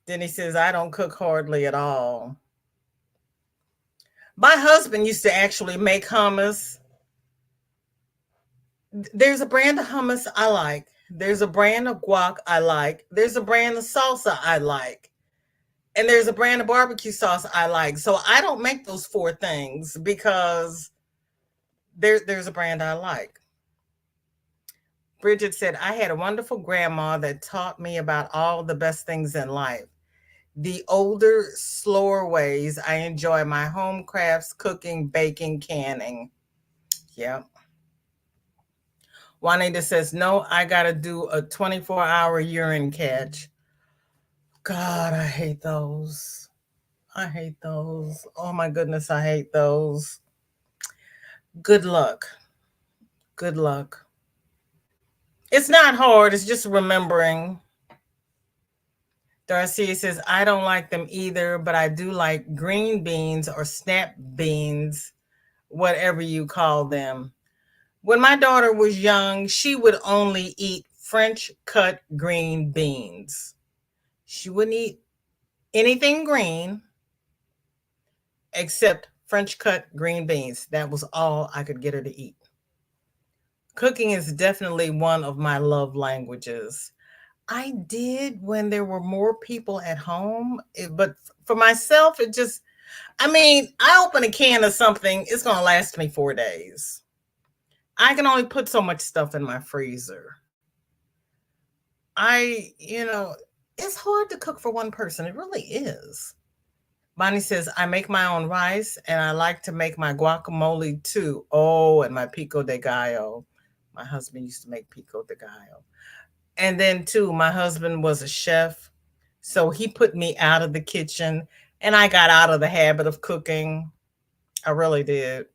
Then he says, I don't cook hardly at all. My husband used to actually make hummus. There's a brand of hummus I like. There's a brand of guac I like. There's a brand of salsa I like. And there's a brand of barbecue sauce I like. So I don't make those four things because there's a brand I like. Bridget said, I had a wonderful grandma that taught me about all the best things in life. The older, slower ways. I enjoy my home crafts, cooking, baking, canning. Yep. Juanita says, no, I got to do a 24-hour urine catch. God, I hate those. I hate those. Oh my goodness, I hate those. Good luck. Good luck. It's not hard, it's just remembering. Darcy says, I don't like them either, but I do like green beans or snap beans, whatever you call them. When my daughter was young, she would only eat French cut green beans. She wouldn't eat anything green except French cut green beans. That was all I could get her to eat. Cooking is definitely one of my love languages. I did when there were more people at home, but for myself, it just, I mean, I open a can of something, it's going to last me 4 days. I can only put so much stuff in my freezer. It's hard to cook for one person. It really is. Bonnie says, I make my own rice and I like to make my guacamole too. Oh, and my pico de gallo. My husband used to make pico de gallo. And then, too, my husband was a chef. So he put me out of the kitchen and I got out of the habit of cooking. I really did.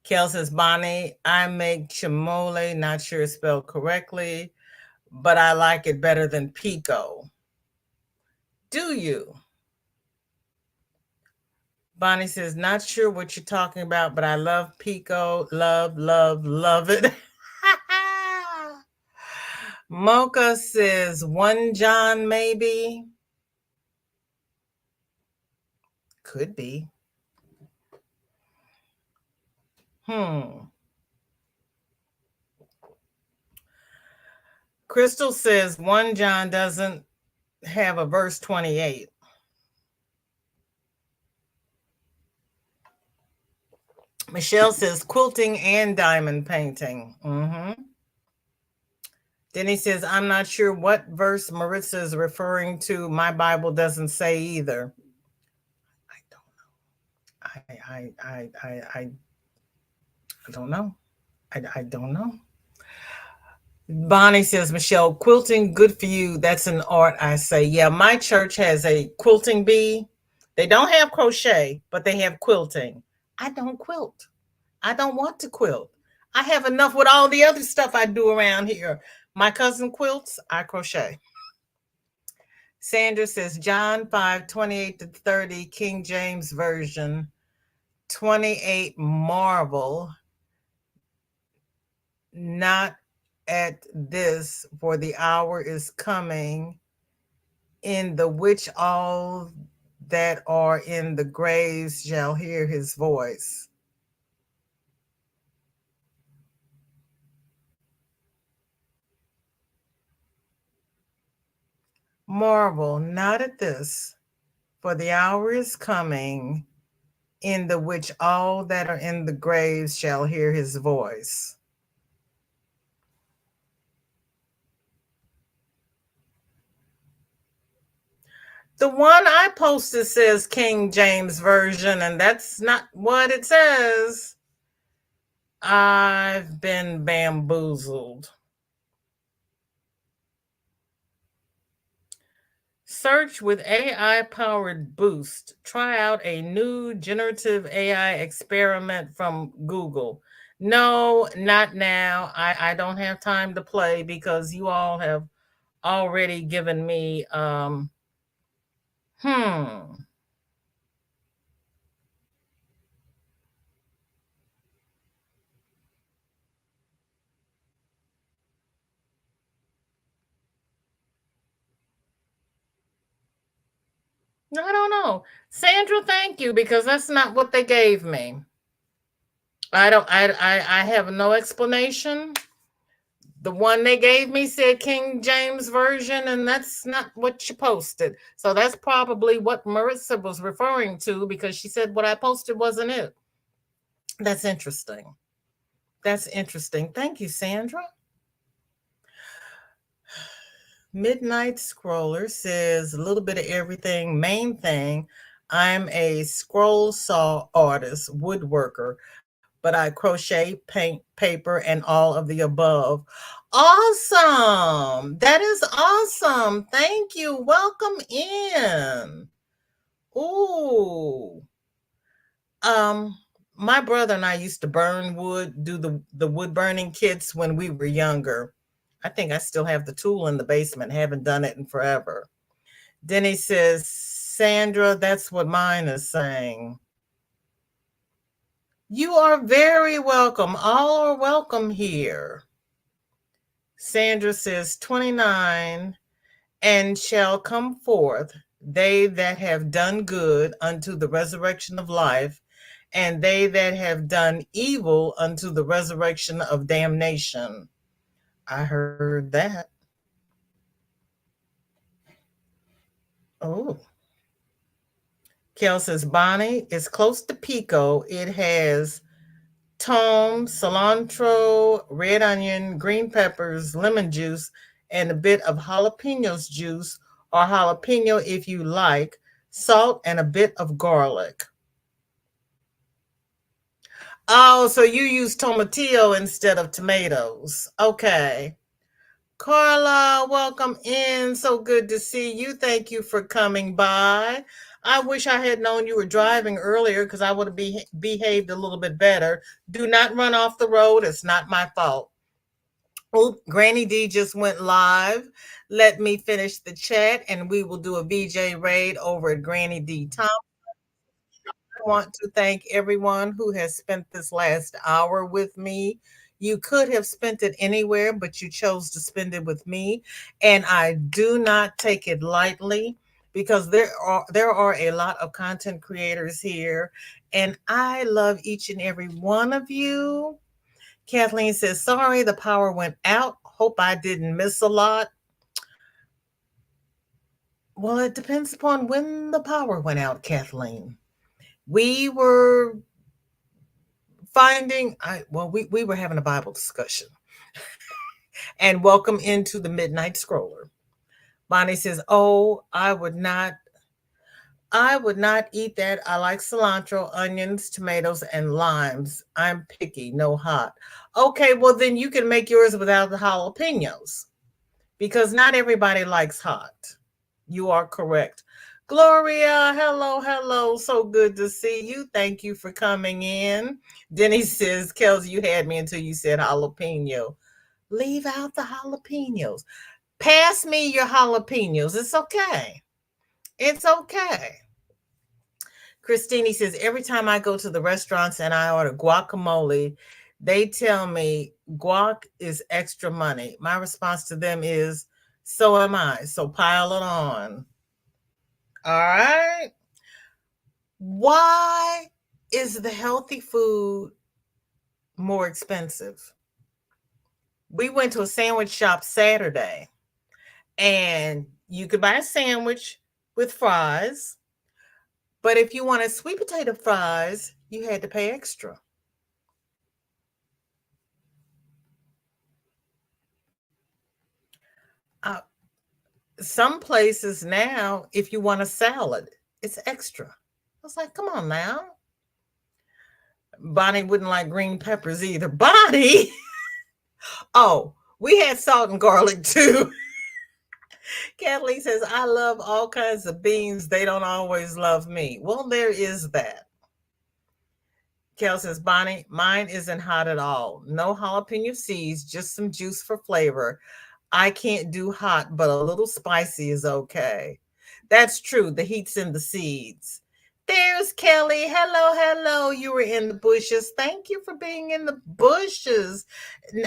Kel says, Bonnie, I make chimole, not sure it's spelled correctly, but I like it better than pico. Do you? Bonnie says, not sure what you're talking about, but I love pico. Love, love, love it. Mocha says, one John, maybe. Could be. Crystal says, 1 John doesn't have a verse 28. Michelle says, quilting and diamond painting. Denny says, I'm not sure what verse Maritza is referring to. My Bible doesn't say either. I don't know. I don't know. I don't know. Bonnie says, Michelle, quilting, good for you. That's an art, I say. Yeah, my church has a quilting bee. They don't have crochet, but they have quilting. I don't quilt. I don't want to quilt. I have enough with all the other stuff I do around here. My cousin quilts, I crochet. Sandra says, John 5:28-30, King James Version, 28 marvel, not at this, for the hour is coming in the which all that are in the graves shall hear his voice. Marvel not at this, for the hour is coming in the which all that are in the graves shall hear his voice. The one I posted says King James Version, and that's not what it says. I've been bamboozled. Search with AI powered boost. Try out a new generative AI experiment from Google. No, not now. I don't have time to play because you all have already given me hmm. I don't know. Sandra, thank you, because that's not what they gave me. I don't I have no explanation. The one they gave me said King James Version, and that's not what you posted. So that's probably what Marissa was referring to because she said what I posted wasn't it. That's interesting. That's interesting. Thank you, Sandra. Midnight Scroller says a little bit of everything. Main thing, I'm a scroll saw artist, woodworker, but I crochet, paint, paper, and all of the above. Awesome. That is awesome. Thank you. Welcome in. Ooh. Um, my brother and I used to burn wood, do the wood burning kits when we were younger. I think I still have the tool in the basement, haven't done it in forever. Denny says, Sandra, that's what mine is saying. You are very welcome. All are welcome here. Sandra says, 29 and shall come forth they that have done good unto the resurrection of life, and they that have done evil unto the resurrection of damnation. I heard that. Oh. Kel says, Bonnie, it's close to pico. It has thyme, cilantro, red onion, green peppers, lemon juice, and a bit of jalapenos juice, or jalapeno if you like, salt, and a bit of garlic. Oh, so you use tomatillo instead of tomatoes. Okay. Carla, welcome in. So good to see you. Thank you for coming by. I wish I had known you were driving earlier because I would have behaved a little bit better. Do not run off the road. It's not my fault. Oh, Granny D just went live. Let me finish the chat and we will do a BJ raid over at Granny D. I want to thank everyone who has spent this last hour with me. You could have spent it anywhere, but you chose to spend it with me. And I do not take it lightly because there are a lot of content creators here. And I love each and every one of you. Kathleen says, sorry, the power went out. Hope I didn't miss a lot. Well, it depends upon when the power went out, Kathleen. We were we were having a Bible discussion. And welcome into the Midnight Scroller. Bonnie says, oh, I would not eat that. I like cilantro, onions, tomatoes, and limes. I'm picky, no hot. Okay, well then you can make yours without the jalapenos because not everybody likes hot. You are correct. Gloria, hello, hello. So good to see you. Thank you for coming in. Denny says, Kelsey, you had me until you said jalapeno. Leave out the jalapenos. Pass me your jalapenos. It's okay. It's okay. Christine says, every time I go to the restaurants and I order guacamole, they tell me guac is extra money. My response to them is, so am I. So pile it on. All right. Why is the healthy food more expensive? We went to a sandwich shop Saturday and you could buy a sandwich with fries, but if you wanted sweet potato fries, you had to pay extra. Uh, some places now, if you want a salad, it's extra. I was like, come on now. Bonnie wouldn't like green peppers either. Bonnie! Oh, we had salt and garlic too. Kathleen says, I love all kinds of beans. They don't always love me. Well, there is that. Kel says, Bonnie, mine isn't hot at all. No jalapeno seeds, just some juice for flavor. I can't do hot, but a little spicy is okay. That's true. The heat's in the seeds. There's Kelly. Hello, hello. You were in the bushes. Thank you for being in the bushes.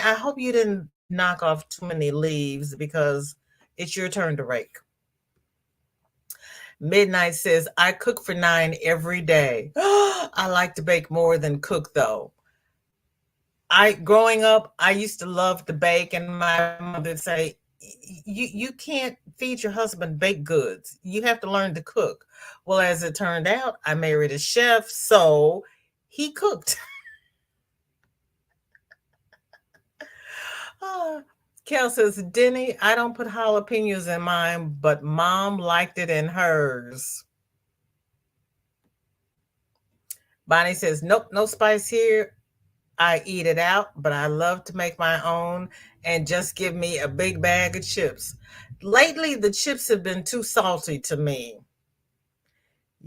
I hope you didn't knock off too many leaves because it's your turn to rake. Midnight says, I cook for 9 every day. I like to bake more than cook, though. Growing up, I used to love to bake, and my mother would say, you can't feed your husband baked goods. You have to learn to cook. Well, as it turned out, I married a chef, so he cooked. Kel says, Denny, I don't put jalapenos in mine, but mom liked it in hers. Bonnie says, nope, no spice here. I eat it out, but I love to make my own and just give me a big bag of chips. Lately, the chips have been too salty to me.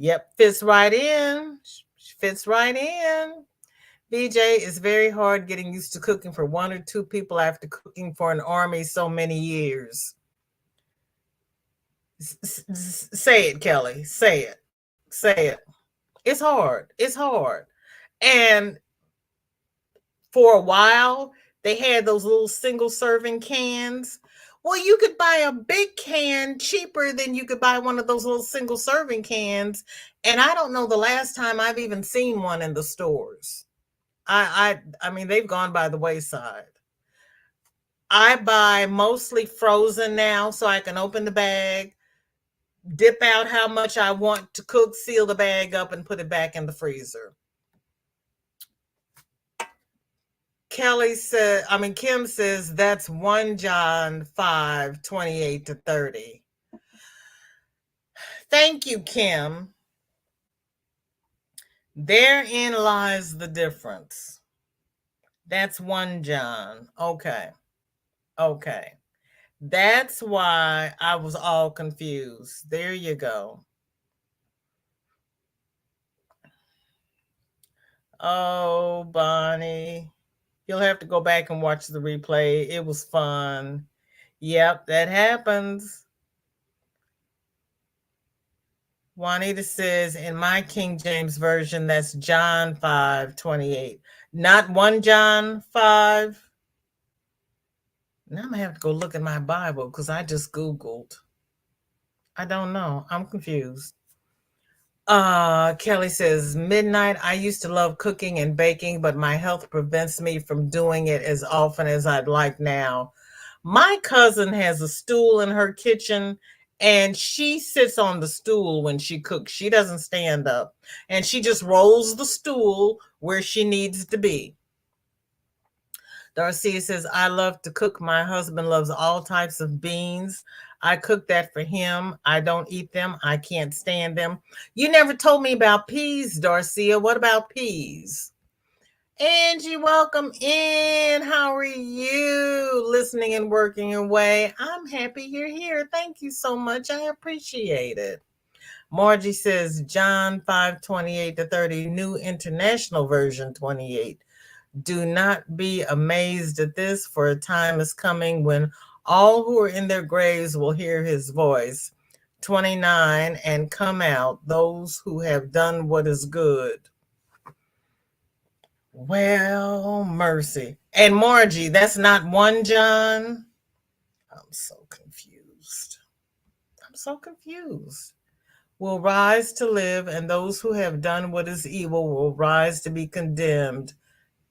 Yep, fits right in. Fits right in. BJ, is very hard getting used to cooking for one or two people after cooking for an army so many years. Say it, Kelly. Say it. Say it. It's hard. It's hard. And for a while, they had those little single serving cans. Well, you could buy a big can cheaper than you could buy one of those little single serving cans. And I don't know the last time I've even seen one in the stores. I mean, they've gone by the wayside. I buy mostly frozen now so I can open the bag, dip out how much I want to cook, seal the bag up, and put it back in the freezer. Kim says that's 1 John 5:28-30. Thank you, Kim. Therein lies the difference. That's 1 John. Okay. Okay. That's why I was all confused. There you go. Oh, Bonnie. You'll have to go back and watch the replay. It was fun. Yep, that happens. Juanita says, in my King James Version, that's John 5:28. Not 1 John 5. Now I'm going to have to go look at my Bible because I just Googled. I don't know. I'm confused. Kelly says, midnight. I used to love cooking and baking, but my health prevents me from doing it as often as I'd like now. My cousin has a stool in her kitchen and she sits on the stool when she cooks. She doesn't stand up and she just rolls the stool where she needs to be. Darcia says, I love to cook. My husband loves all types of beans. I cook that for him. I don't eat them. I can't stand them. You never told me about peas, Darcia. What about peas? Angie, welcome in. How are you? Listening and working away. I'm happy you're here. Thank you so much. I appreciate it. Margie says, John 5:28-30, New International Version 28. Do not be amazed at this, for a time is coming when all who are in their graves will hear his voice. 29, and come out, those who have done what is good. Well, mercy. And Margie, that's not 1 John. I'm so confused. I'm so confused. Will rise to live, and those who have done what is evil will rise to be condemned.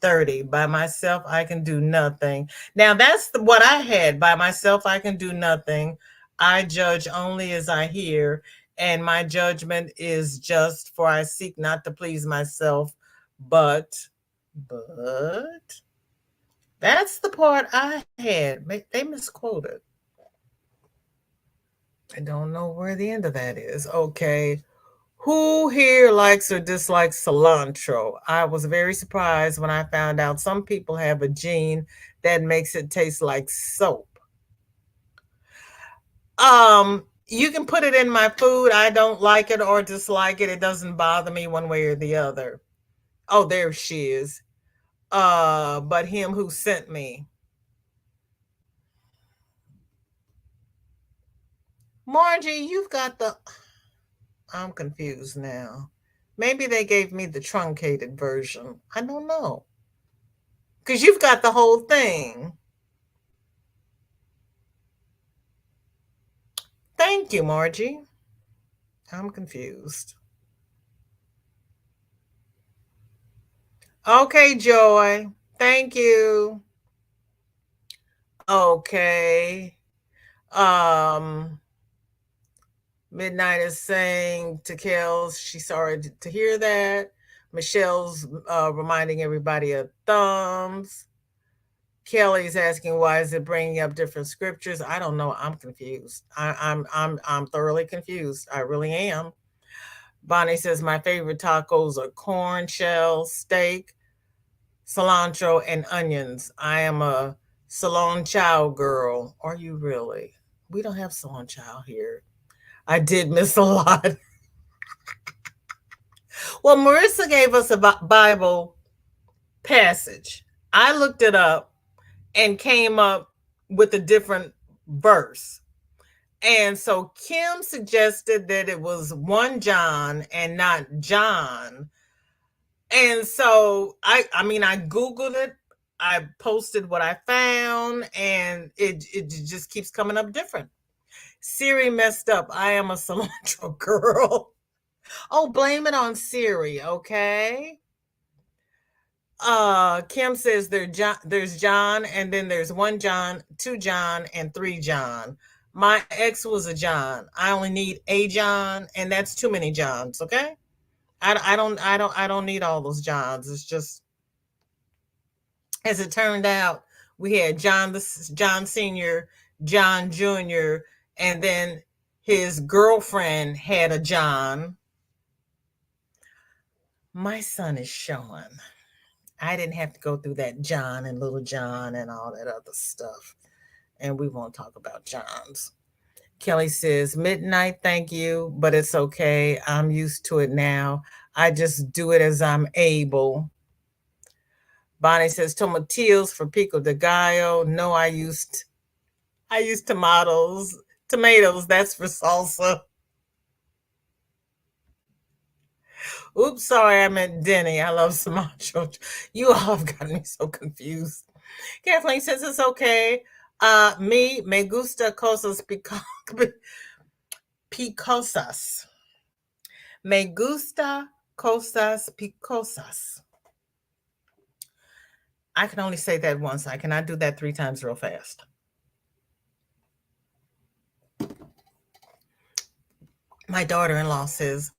30. By myself, I can do nothing. Now, that's what I had. By myself, I can do nothing. I judge only as I hear, and my judgment is just, for I seek not to please myself, but that's the part I had. They misquoted. I don't know where the end of that is. Okay. Who here likes or dislikes cilantro? I was very surprised when I found out some people have a gene that makes it taste like soap. You can put it in my food. I don't like it or dislike it. It doesn't bother me one way or the other. Oh, there she is. But him who sent me. Margie, you've got the I'm confused now. Maybe they gave me the truncated version. I don't know. Because you've got the whole thing. Thank you, Margie. I'm confused. Okay, Joy. Thank you. Okay. Um, Midnight is saying to Kels, she's sorry to hear that. Michelle's reminding everybody of thumbs. Kelly's asking why is it bringing up different scriptures? I don't know. I'm confused. I'm thoroughly confused. I really am. Bonnie says my favorite tacos are corn shell, steak, cilantro, and onions. I am a cilantro girl. Are you really? We don't have cilantro here. I did miss a lot. Well, Marissa gave us a Bible passage. I looked it up and came up with a different verse. And so Kim suggested that it was 1 John and not John. And so I mean I googled it, I posted what I found, and it just keeps coming up different. Siri messed up. I am a cilantro girl. Oh, blame it on Siri, okay? Kim says there's John, and then there's 1 John, 2 John, and 3 John. My ex was a John. I only need a John, and that's too many Johns, okay? I don't need all those Johns. It's just, as it turned out, we had John Senior, John Junior, and then his girlfriend had a John. My son is showing. I didn't have to go through that John and Little John and all that other stuff. And we won't talk about Johns. Kelly says, midnight, thank you, but it's okay. I'm used to it now. I just do it as I'm able. Bonnie says, tomatillos for pico de gallo. No, I used tomatoes. That's for salsa. Oops, sorry, I meant Denny. I love cilantro. You all have gotten me so confused. Kathleen says it's okay. Me gusta cosas picosas. Me gusta cosas picosas. I can only say that once. I cannot do that 3 times real fast. My daughter-in-law says,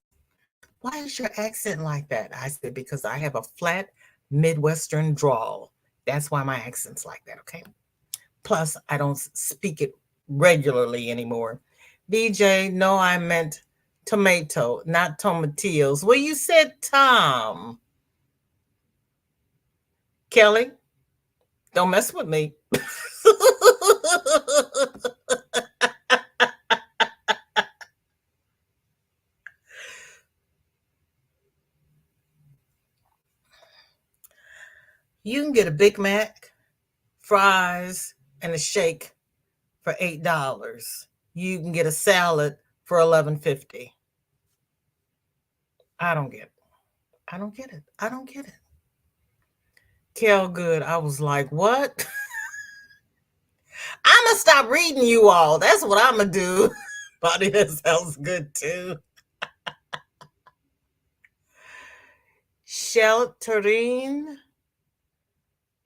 why is your accent like that? I said, because I have a flat Midwestern drawl. That's why my accent's like that, okay? Plus, I don't speak it regularly anymore. BJ, no, I meant tomato, not tomatillos. Well, you said Tom. Kelly, don't mess with me. You can get a Big Mac, fries, and a shake for $8. You can get a salad for $11.50. I don't get it. I don't get it. I don't get it. Kel Good, I was like, what? I'm gonna stop reading you all. That's what I'm gonna do. Buddy, that sounds good too. Shelterine.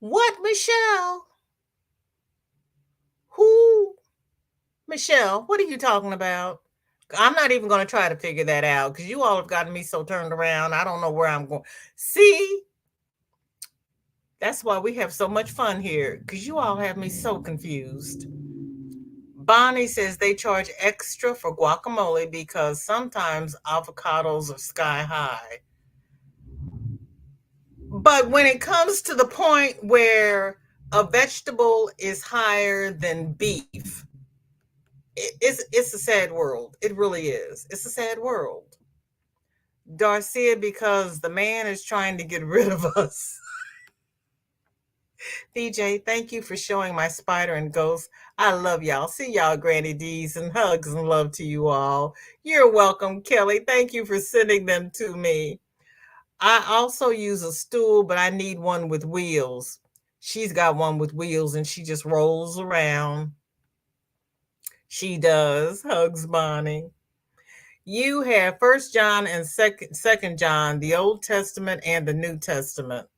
What, Michelle? Who? Michelle, what are you talking about? I'm not even going to try to figure that out because you all have gotten me so turned around. I don't know where I'm going. See, that's why we have so much fun here because you all have me so confused. Bonnie says they charge extra for guacamole because sometimes avocados are sky high. But when it comes to the point where a vegetable is higher than beef, it's a sad world. It really is. It's a sad world. Darcia, because the man is trying to get rid of us. DJ, thank you for showing my spider and ghost. I love y'all. See y'all, Granny D's, and hugs and love to you all. You're welcome, Kelly. Thank you for sending them to me. I also use a stool, but I need one with wheels. She's got one with wheels and she just rolls around. She does. Hugs, Bonnie. You have First John and Second John, the Old Testament and the New Testament.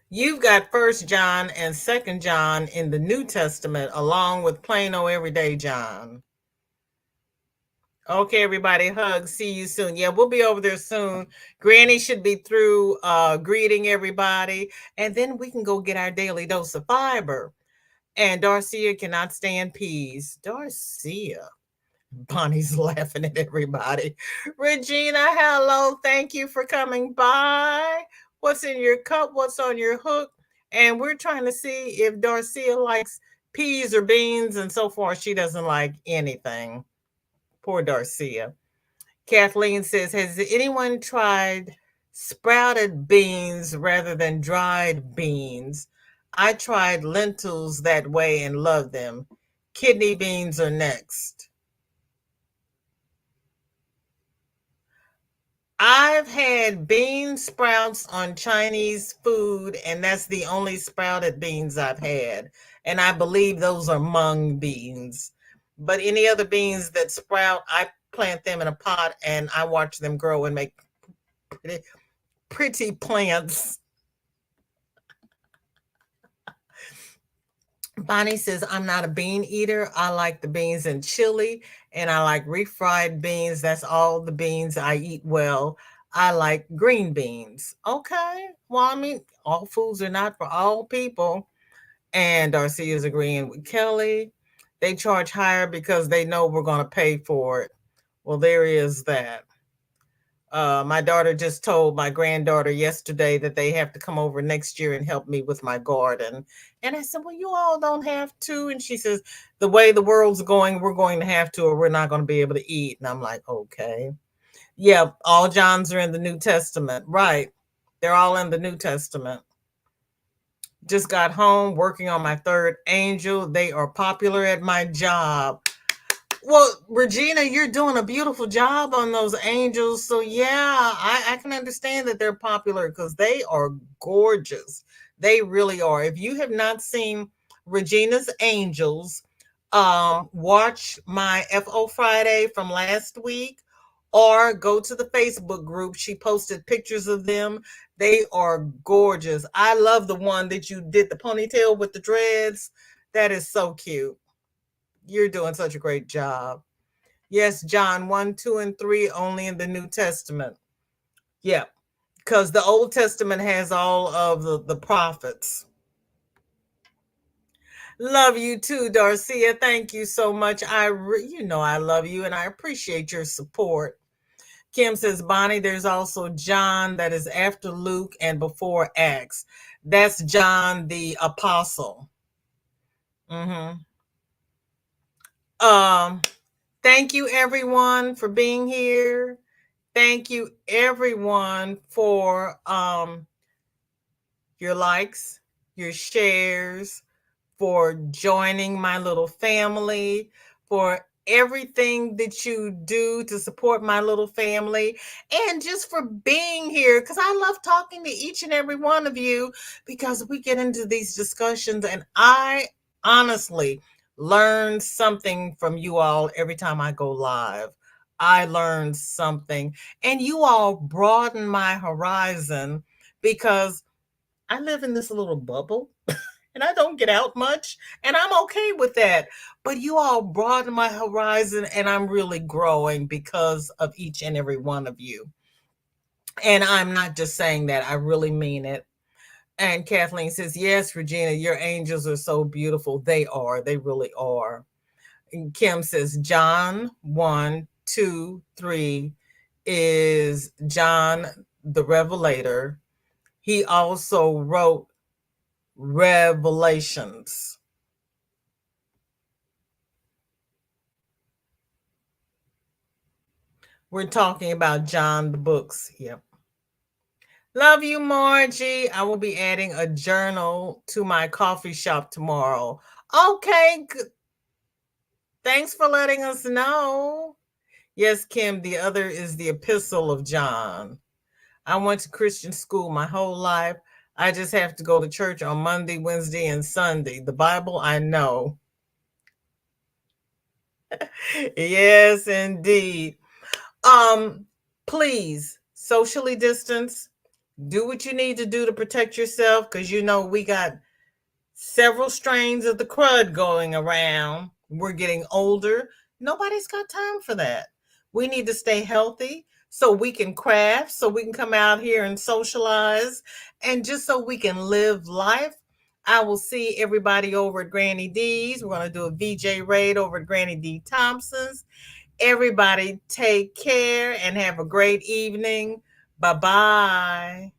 You've got First John and Second John in the New Testament, along with plain old everyday John. Okay, everybody, hugs. See you soon. Yeah, we'll be over there soon. Granny should be through greeting everybody, and then we can go get our daily dose of fiber. And Darcia cannot stand peas. Darcia. Bonnie's laughing at everybody. Regina, hello. Thank you for coming by. What's in your cup? What's on your hook? And we're trying to see if Darcia likes peas or beans, and so far she doesn't like anything. Poor Darcia. Kathleen says, has anyone tried sprouted beans rather than dried beans? I tried lentils that way and love them. Kidney beans are next. I've had bean sprouts on Chinese food, and that's the only sprouted beans I've had. And I believe those are mung beans. But any other beans that sprout, I plant them in a pot and I watch them grow and make pretty, pretty plants. Bonnie says, I'm not a bean eater. I like the beans in chili and I like refried beans. That's all the beans I eat well. I like green beans. Okay. Well, I mean, all foods are not for all people. And Darcy is agreeing with Kelly. They charge higher because they know we're going to pay for it. Well, there is that. My daughter just told my granddaughter yesterday that they have to come over next year and help me with my garden. And I said, well, you all don't have to. And she says, the way the world's going, we're going to have to, or we're not going to be able to eat. And I'm like, okay. Yeah, all Johns are in the New Testament. Right. They're all in the New Testament. Just got home working on my third angel. They are popular at my job. Well, Regina, you're doing a beautiful job on those angels. So yeah, I can understand that they're popular because they are gorgeous. They really are. If you have not seen Regina's Angels, watch my FO Friday from last week or go to the Facebook group. She posted pictures of them. They are gorgeous. I love the one that you did the ponytail with the dreads. That is so cute. You're doing such a great job. Yes, John 1, 2, and 3 only in the New Testament. Yeah, because the Old Testament has all of the prophets. Love you too, Darcia. Thank you so much. I love you and I appreciate your support. Kim says, Bonnie, there's also John that is after Luke and before Acts. That's John the Apostle. Mm-hmm. Um, Thank you everyone for being here. Thank you everyone for your likes, your shares, for joining my little family, for everything that you do to support my little family, and just for being here because I love talking to each and every one of you because we get into these discussions and I honestly learn something from you all every time I go live. I learn something, and you all broaden my horizon because I live in this little bubble and I don't get out much, and I'm okay with that. But you all broaden my horizon, and I'm really growing because of each and every one of you. And I'm not just saying that, I really mean it. And Kathleen says, yes, Regina, your angels are so beautiful. They are, they really are. And Kim says, John 1, 2, 3 is John the Revelator. He also wrote Revelations. We're talking about John the books. Yep. Love you, Margie. I will be adding a journal to my coffee shop tomorrow. Okay. Thanks for letting us know. Yes, Kim, the other is the Epistle of John. I went to Christian school my whole life. I just have to go to church on Monday, Wednesday, and Sunday. The Bible, I know. Yes, indeed. Um, Please socially distance. Do what you need to do to protect yourself because you know we got several strains of the crud going around. We're getting older. Nobody's got time for that. We need to stay healthy so we can craft, so we can come out here and socialize, and just so we can live life. I will see everybody over at Granny D's. We're going to do a VJ raid over at Granny D Thompson's. Everybody take care and have a great evening. Bye-bye.